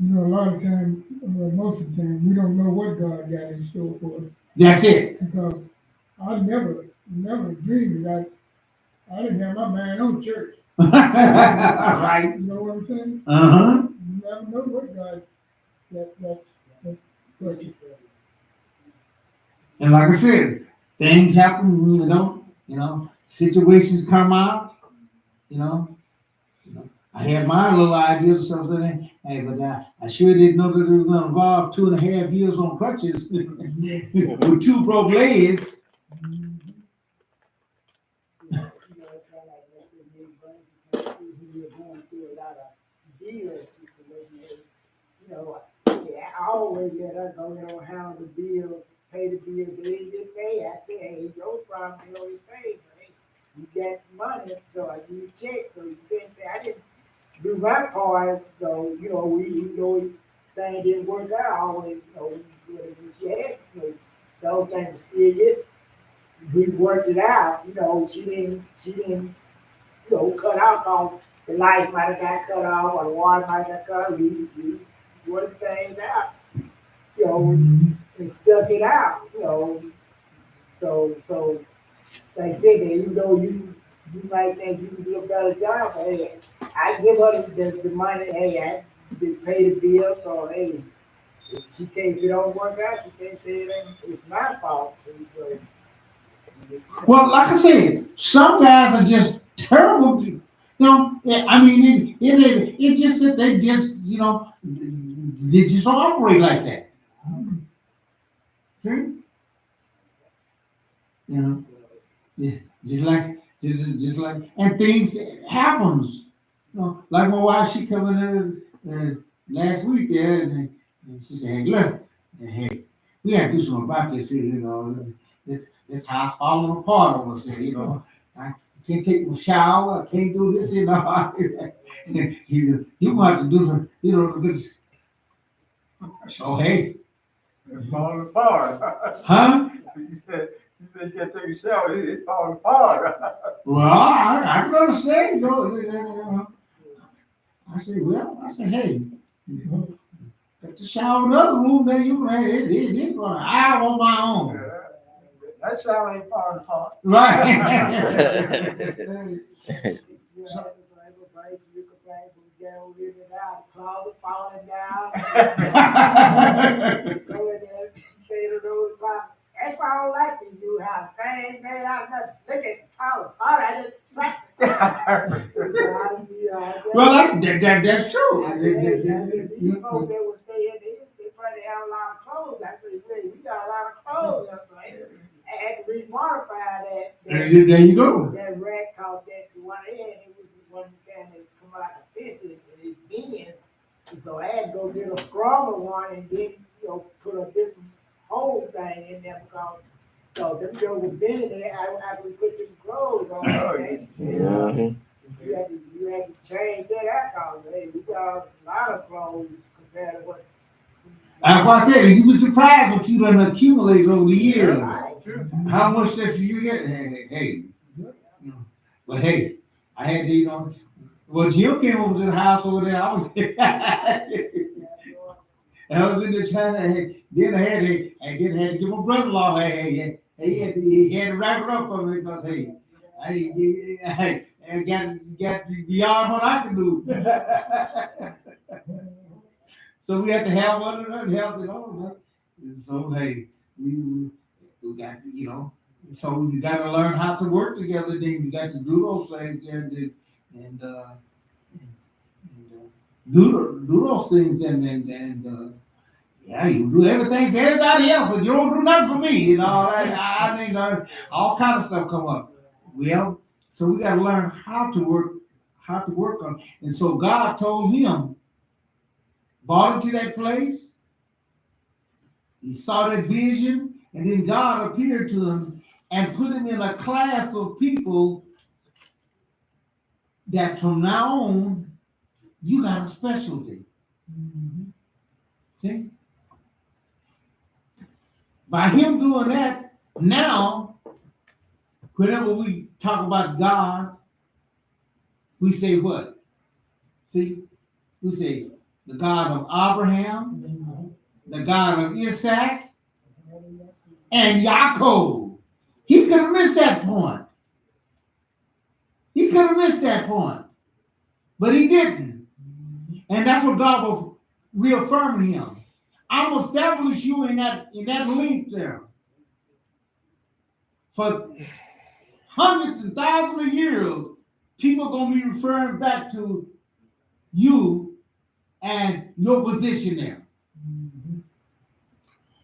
A lot of times, most of the time, we don't know what God got in store for us. That's it. Because I never dreamed that I didn't have my mind on church. Right. You know what I'm saying? Uh-huh. You never know what God that And like I said, things happen, situations come out, I had my little ideas or something, hey, but I sure didn't know that it was going to involve 2.5 years on crutches with 2 broke legs. We're going through a lot of bills situations. I always let us go and handle the bills, pay the bills. They didn't get paid. I said, hey, your problem, they don't get paid. But hey, you got money, so I give you a check. So you can't say I didn't do my part. So things didn't work out. I always, when she had, the whole thing was still it. We worked it out. She didn't cut out on the light might have got cut off or the water might have got cut off. We worked things out, and stuck it out, So like I said, that even though you might think you can do a better job, but hey, I give her the money, hey, I did pay the bill, so hey, if it don't work out, she can't say it's my fault. So, Well, like I said, some guys are just terrible people. I mean, it's just that they just, they just don't operate like that. Okay? Yeah, just like, and things happens. Like my wife, she come in there last week there, and she said, "Hey, look, hey, we got to do something about this here, this house falling apart over here, I can't take my shower, I can't do this, you might have to do some, this. So hey, It's falling apart. huh? You said you can't take a shower. It's falling apart. Well, I can understand, I said, hey, got the shower in the other room, then it's going to hour on my own. That shower ain't falling apart. Right. So you complain, but we get over it out, closet falling down. Go in there, clean the road, closet. That's why I don't like these new house. They ain't made out nothing. Look at the closet. All I just track Well, that's true. These folks that will stay in, they probably have a lot of clothes. I said, wait, we got a lot of clothes. I had to remodify that. There you go. That rack called that the one end, it was the one kind that come out like a fence and it bends. So I had to go get a stronger one and then, put a different whole thing in there because so them girls were bending there, I would put them clothes on there. You had to change that out because hey, we got a lot of clothes compared to what. Like I said, you be surprised what you done accumulated over the years. Right. How much stuff you get? Hey. But hey, I had to, well, Jill came over to the house over there. I was in the China. Then I had to give my brother-in-law. He had to wrap it up for me because I got beyond what I can do. So we had to have one another help it on. So hey, we got to, so you got to learn how to work together. Then you got to do those things and do those things and yeah, you do everything for everybody else, but you don't do nothing for me. I mean, all kind of stuff come up. Well, so we got to learn how to work on. And so God told him, brought him to that place. He saw that vision, and then God appeared to him and put him in a class of people that from now on, you got a specialty. See? By him doing that, now, whenever we talk about God, we say what? See? We say the God of Abraham, the God of Isaac, and Yaakov. He could have missed that point. But he didn't. And that's what God was reaffirming him. I'm going to establish you in that link there. For hundreds and thousands of years, people are going to be referring back to you and your position there.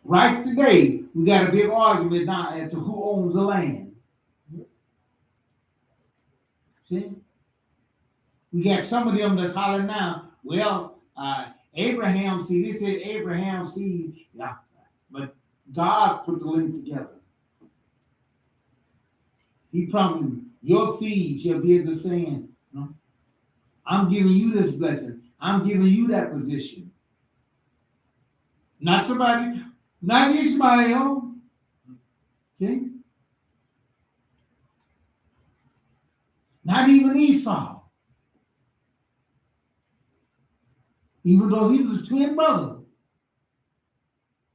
Right today, we got a big argument now as to who owns the land. See? We got some of them that's hollering now, well, Abraham seed, they said Abraham seed, yeah, but God put the link together. He promised your seed shall be as the sand. I'm giving you this blessing. I'm giving you that position. Not somebody, not Ishmael. See? Not even Esau. Even though he was twin brother.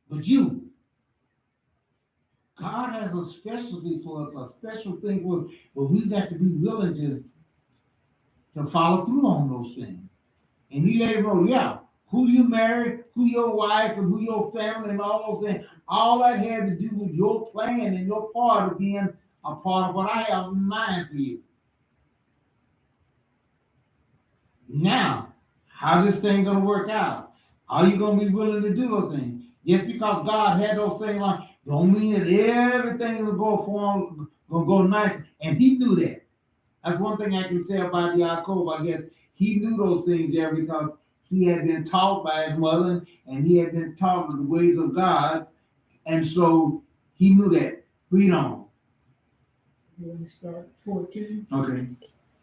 But you. God has a specialty for us, a special thing for us, but we got to be willing to follow through on those things. And he let it roll. Yeah, who you marry, who your wife, and who your family, and all those things. All that has to do with your plan and your part of being a part of what I have in mind for you. Now, how this thing gonna work out? Are you gonna be willing to do those things? Just because God had those things on, don't mean that everything will go for him, gonna go nice. And he knew that. That's one thing I can say about Yaakov. I guess he knew those things there because he had been taught by his mother and he had been taught the ways of God. And so he knew that. Read on. Let me start 14. Okay.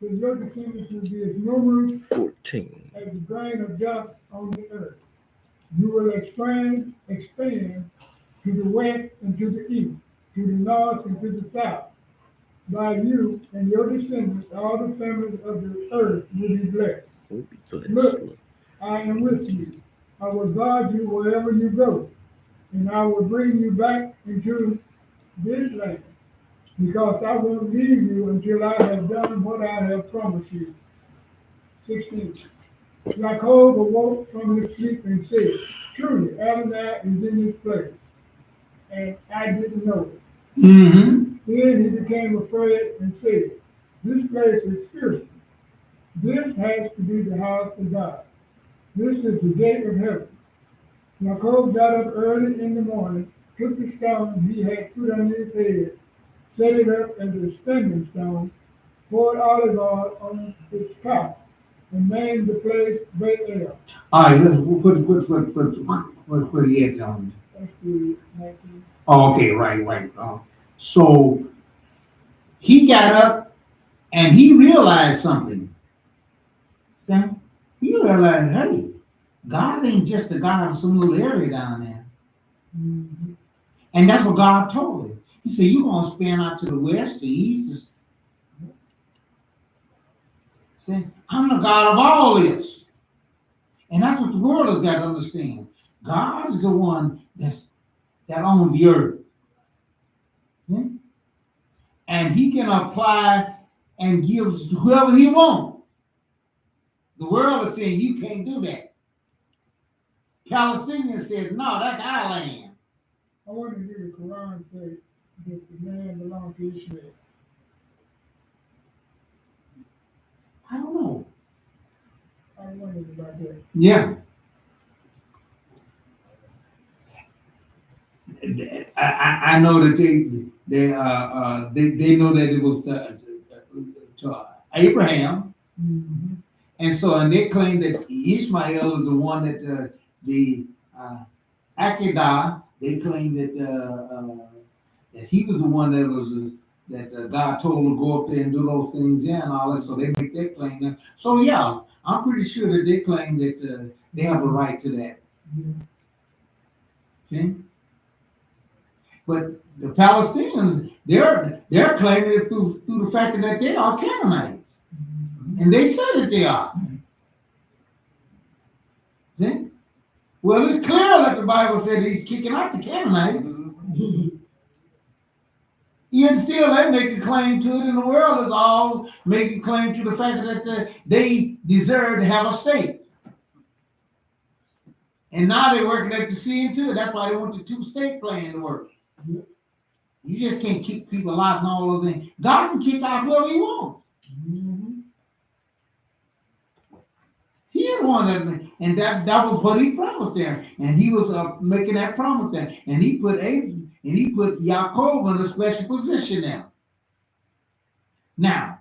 So your descendants will be as numerous 14. as the grain of dust on the earth. You will expand to the west and to the east, to the north and to the south. By you and your descendants, all the families of the earth will be blessed. Look, I am with you. I will guard you wherever you go, and I will bring you back into this land. because I won't leave you until I have done what I have promised you. 16. Jacob awoke from his sleep and said, truly, Adonai is in this place, and I didn't know it. Mm-hmm. Then he became afraid and said, this place is fearsome. This has to be the house of God. This is the gate of heaven. Jacob got up early in the morning, took the stone he had put on his head, set it up as a standing stone, poured olive oil on its top, and named the place Bethel. All right, let's put the edge on. That's the 19. Oh, okay, right. So he got up and he realized something. See? He realized, hey, God ain't just a God of some little area down there. Mhm. And that's what God told him. He said, you're going to span out to the west, the east. See? I'm the God of all this. And that's what the world has got to understand. God is the one that owns the earth. Yeah? And he can apply and give to whoever he wants. The world is saying you can't do that. Palestinians said, no, that's our land. I wonder if the Quran say that the land belonged to Ishmael. I don't know. I wondered about that. Yeah. I know that they know that it was to Abraham, Mhm. and they claim that Ishmael is the one that the Akedah. They claim that he was the one that was that God told him to go up there and do those things and all that. So they make that claim. Now. So yeah, I'm pretty sure that they claim that they have a right to that. Yeah. See? But the Palestinians, they're claiming it through the fact that they are Canaanites. And they say that they are. See? Well, it's clear that the Bible said he's kicking out the Canaanites. Yet still they make a claim to it, and the world is all making claim to the fact that they deserve to have a state. And now they're working at the sea into it. That's why they want the two-state plan to work. You just can't kick people out and all those things. God can kick out whoever he wants. Mhm. He is one of them, and that was what he promised there. And he was making that promise there. And he put Yaakov in a special position there. Now,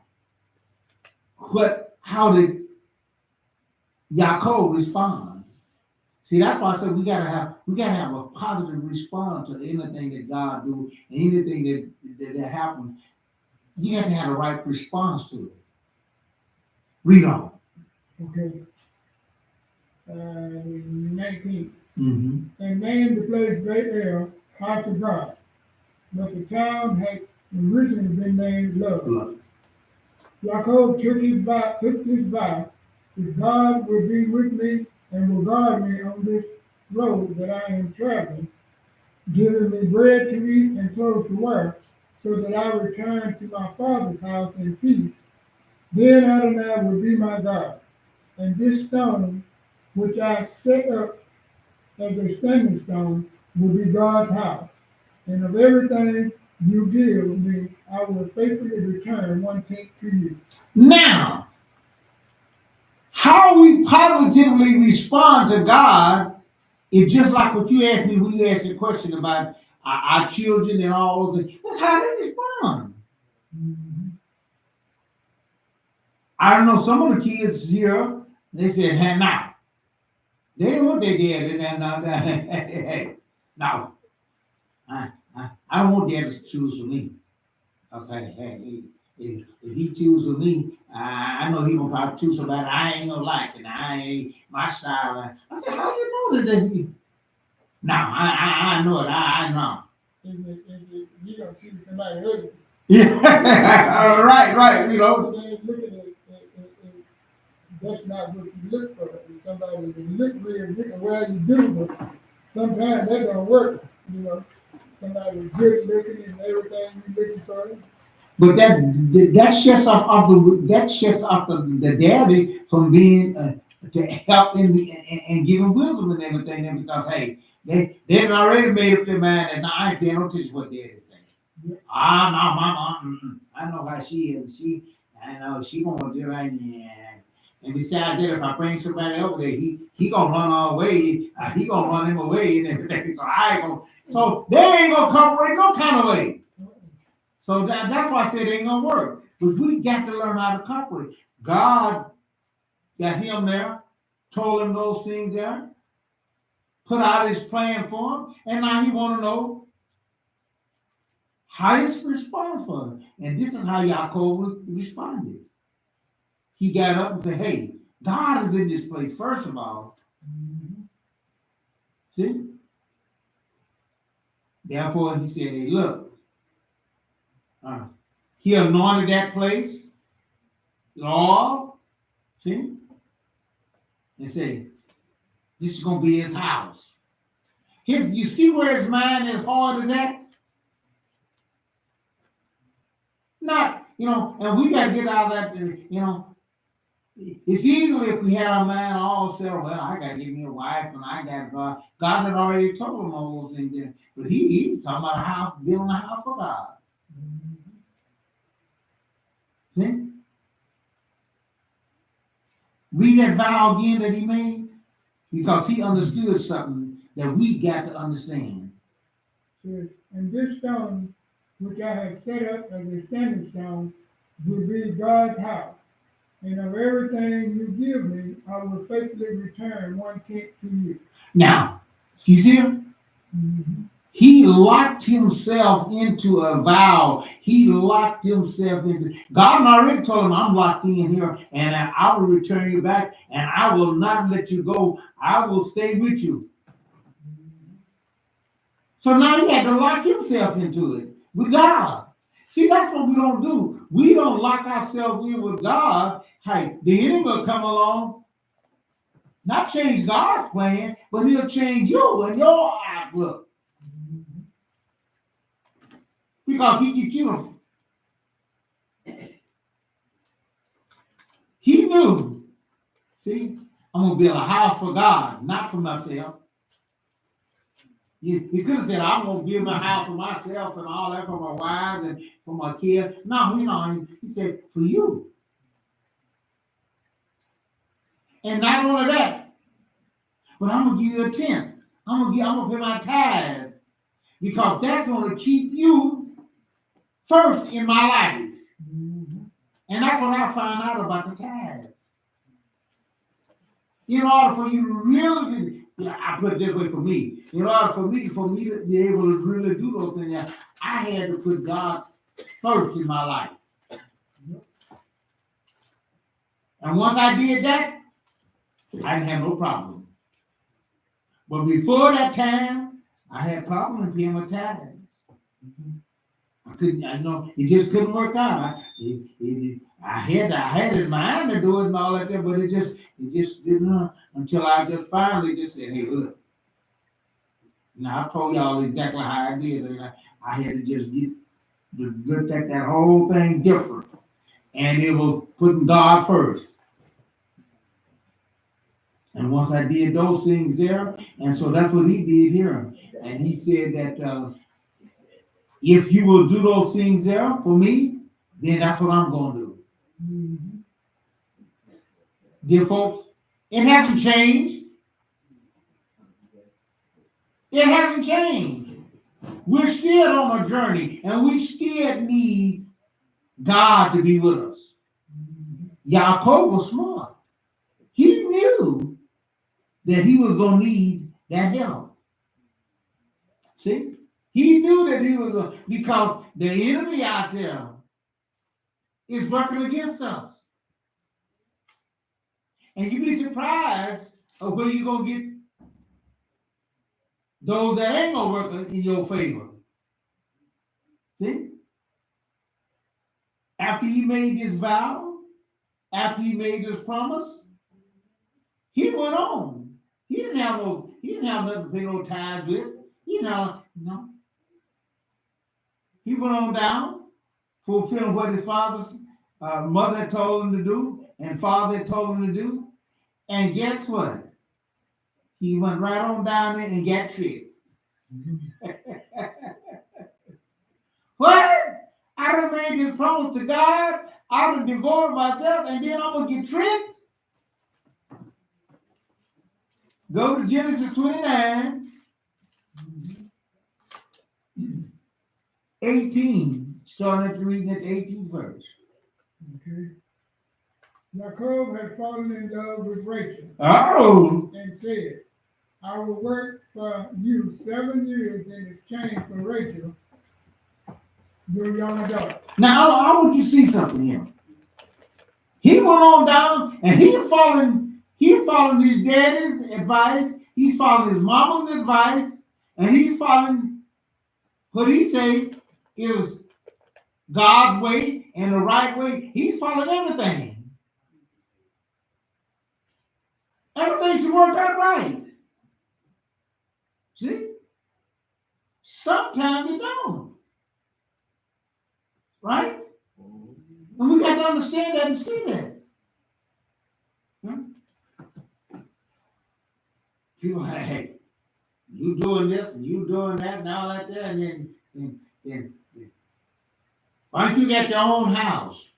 how did Yaakov respond? See, that's why I said we gotta have a positive response to anything that God do, anything that happens. You have to have the right response to it. Read on. Okay. 19. Mm-hmm. And named the place Bethel, house of God. But the town had originally been named Love. Jacob took his vow, if God will be with me and will guard me on this road that I am traveling, giving me bread to eat and clothes to wear, so that I return to my father's house in peace, then Adonai will be my God. And this stone, which I set up as a standing stone, will be God's house. And of everything you give me, I will faithfully return 1/10 to you. Now, how we positively respond to God is just like what you asked me when you asked the question about our children and all those things. That's how they respond. Mhm. I don't know, some of the kids here, they said, hey, now. They didn't want their dad in there now. Hey, no. I don't want dad to choose for me. I was like, hey, if he choose for me, I know he gonna probably choose somebody I ain't gonna like, and I ain't my style. I said, how you know that? No, I know it. I know. Is it you don't choose somebody ugly? Yeah, right. You know. Look at it. That's not what you look for. It's somebody that look real good. Well, you do, but sometimes that don't work. You know. somebody was good looking and everything, you looking for it. But that shuts off the daddy from being to help in and giving wisdom and everything. And because hey, they've already made up their mind that now I can't no teach what daddy saying. Ah, no, mama, I know how she is. I know she gonna do right. And besides that, if I bring somebody over there, he gonna run all away. He gonna run him away and everything. So I ain't gonna. So they ain't gonna cooperate no kind of way. So that's why I said it ain't gonna work. But we got to learn how to cooperate. God got him there, told him those things there, put out his plan for him, and now he want to know how he's respond for him. And this is how Yaakov responded. He got up and said, hey, God is in this place, first of all. See? Therefore, he said, hey, look. He anointed that place, Lord, see, and say, this is gonna be his house. You see where his mind and his heart is at? Not, and we gotta get out of that, it's easily if we had our mind all set, well, I gotta get me a wife and I got God. God had already told him all those things there. But he was talking about a house, building a house for God. See? Read that vow again that he made, because he understood something that we got to understand. Says, and this stone, which I have set up as a standing stone, will be God's house. And of everything you give me, I will faithfully return 1/10 to you. Now, see here? He locked himself into a vow. He locked himself into. God already told him, I'm locked in here, and I will return you back, and I will not let you go. I will stay with you. So now he had to lock himself into it with God. See, that's what we don't do. We don't lock ourselves in with God. Hey, the enemy will come along, not change God's plan, but he'll change you and your outlook. Because he gets you. He knew. See, I'm gonna build a house for God, not for myself. He could have said, I'm gonna build a house for myself and all that, for my wives and for my kids. No, he said, for you. And not only that, but I'm gonna give you a 10th. I'm gonna pay my tithes, because that's gonna keep you first in my life. And that's what I found out about the tithes. In order for you to really, I put it this way for me. In order for me to be able to really do those things, I had to put God first in my life. And once I did that, I didn't have no problem. But before that time, I had problems paying my tithes. I couldn't, it just couldn't work out. I had in mind to do it and all that, but it just didn't, until I just finally just said, hey, look. Now I told y'all exactly how I did it. I had to just look at that whole thing different. And it was putting God first. And once I did those things there, and so that's what he did here. And he said that if you will do those things there for me, then that's what I'm going to do. Dear folks, it hasn't changed. It hasn't changed. We're still on a journey, and we still need God to be with us. Yaakov was smart. He knew that he was going to need that help. See? He knew that he was because the enemy out there is working against us. And you'd be surprised of where you're going to get those that ain't going to work in your favor. See? After he made this vow, after he made this promise, he went on. He didn't have nothing to pay no tithes with. No. He went on down, fulfilling what his father's mother had told him to do and father had told him to do. And guess what? He went right on down there and got tricked. What? I done made this promise to God. I done divorced myself, and then I'm gonna get tricked. Go to Genesis 29, 18, starting at reading at the 18th verse. Okay. Jacob had fallen in love with Rachel Oh, and said, I will work for you 7 years in exchange for Rachel, your younger daughter. now I want you to see something here. He went on down and he following his daddy's advice, he's following his mama's advice, and he's following what he said is God's way and the right way. He's following everything. Everything should work out right. See? Sometimes it don't. Right? And we got to understand that and see that. People, hey, you doing this and you doing that and all that there, and then why don't you get your own house?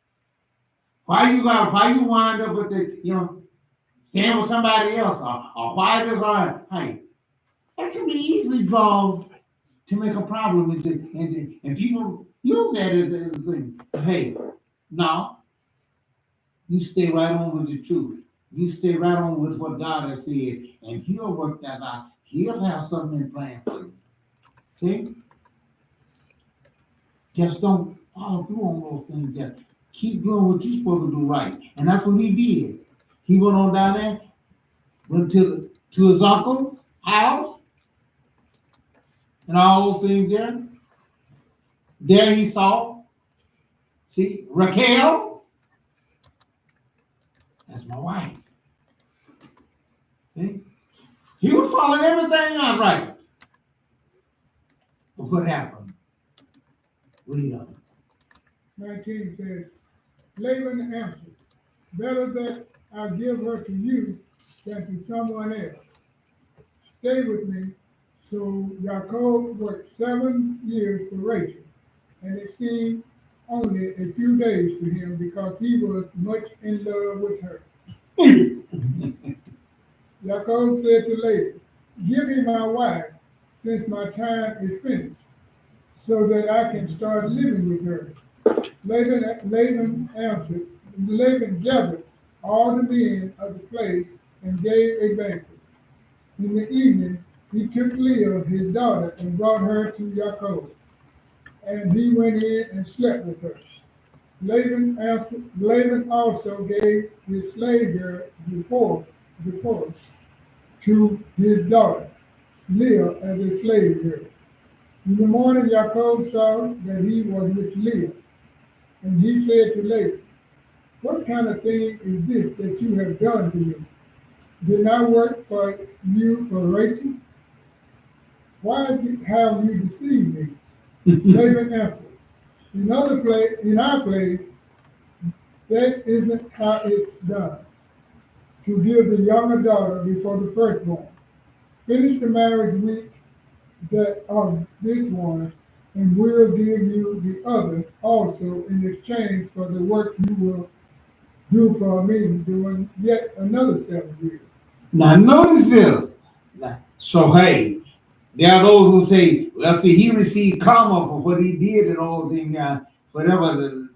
Why you wind up with staying with somebody else, or why does hey, that can be easily drawn to make a problem and people use that as a thing. Hey, no, you stay right on with the truth. You stay right on with what God has said, and He'll work that out. He'll have something in plan for you. See? Just don't follow through on those things yet. Keep doing what you're supposed to do right. And that's what he did. He went on down there, went to his uncle's house, and all those things there. There he saw, see, Raquel. That's my wife. See? He was following everything out right. But what happened? Read on. 19 says, Laban answered, better that I give her to you than to someone else. Stay with me. So Jacob worked 7 years for Rachel, and it seemed only a few days to him because he was much in love with her. Jacob said to Laban, give me my wife, since my time is finished, so that I can start living with her. Laban gathered all the men of the place and gave a banquet. In the evening, he took Leah, his daughter, and brought her to Jacob. And he went in and slept with her. Laban also gave his slave girl before to his daughter, Leah, as a slave girl. In the morning, Jacob saw that he was with Leah. And he said to Laban, what kind of thing is this that you have done to me? Did I work for you for Rachel? Why have you deceived me? Laban answered, in our place, that isn't how it's done, to give the younger daughter before the firstborn. Finish the marriage week of this one, and we'll give you the other also in exchange for the work you will do for me during yet another 7 years. Now notice this. So hey, there are those who say, well, see, he received karma for what he did and all things, whatever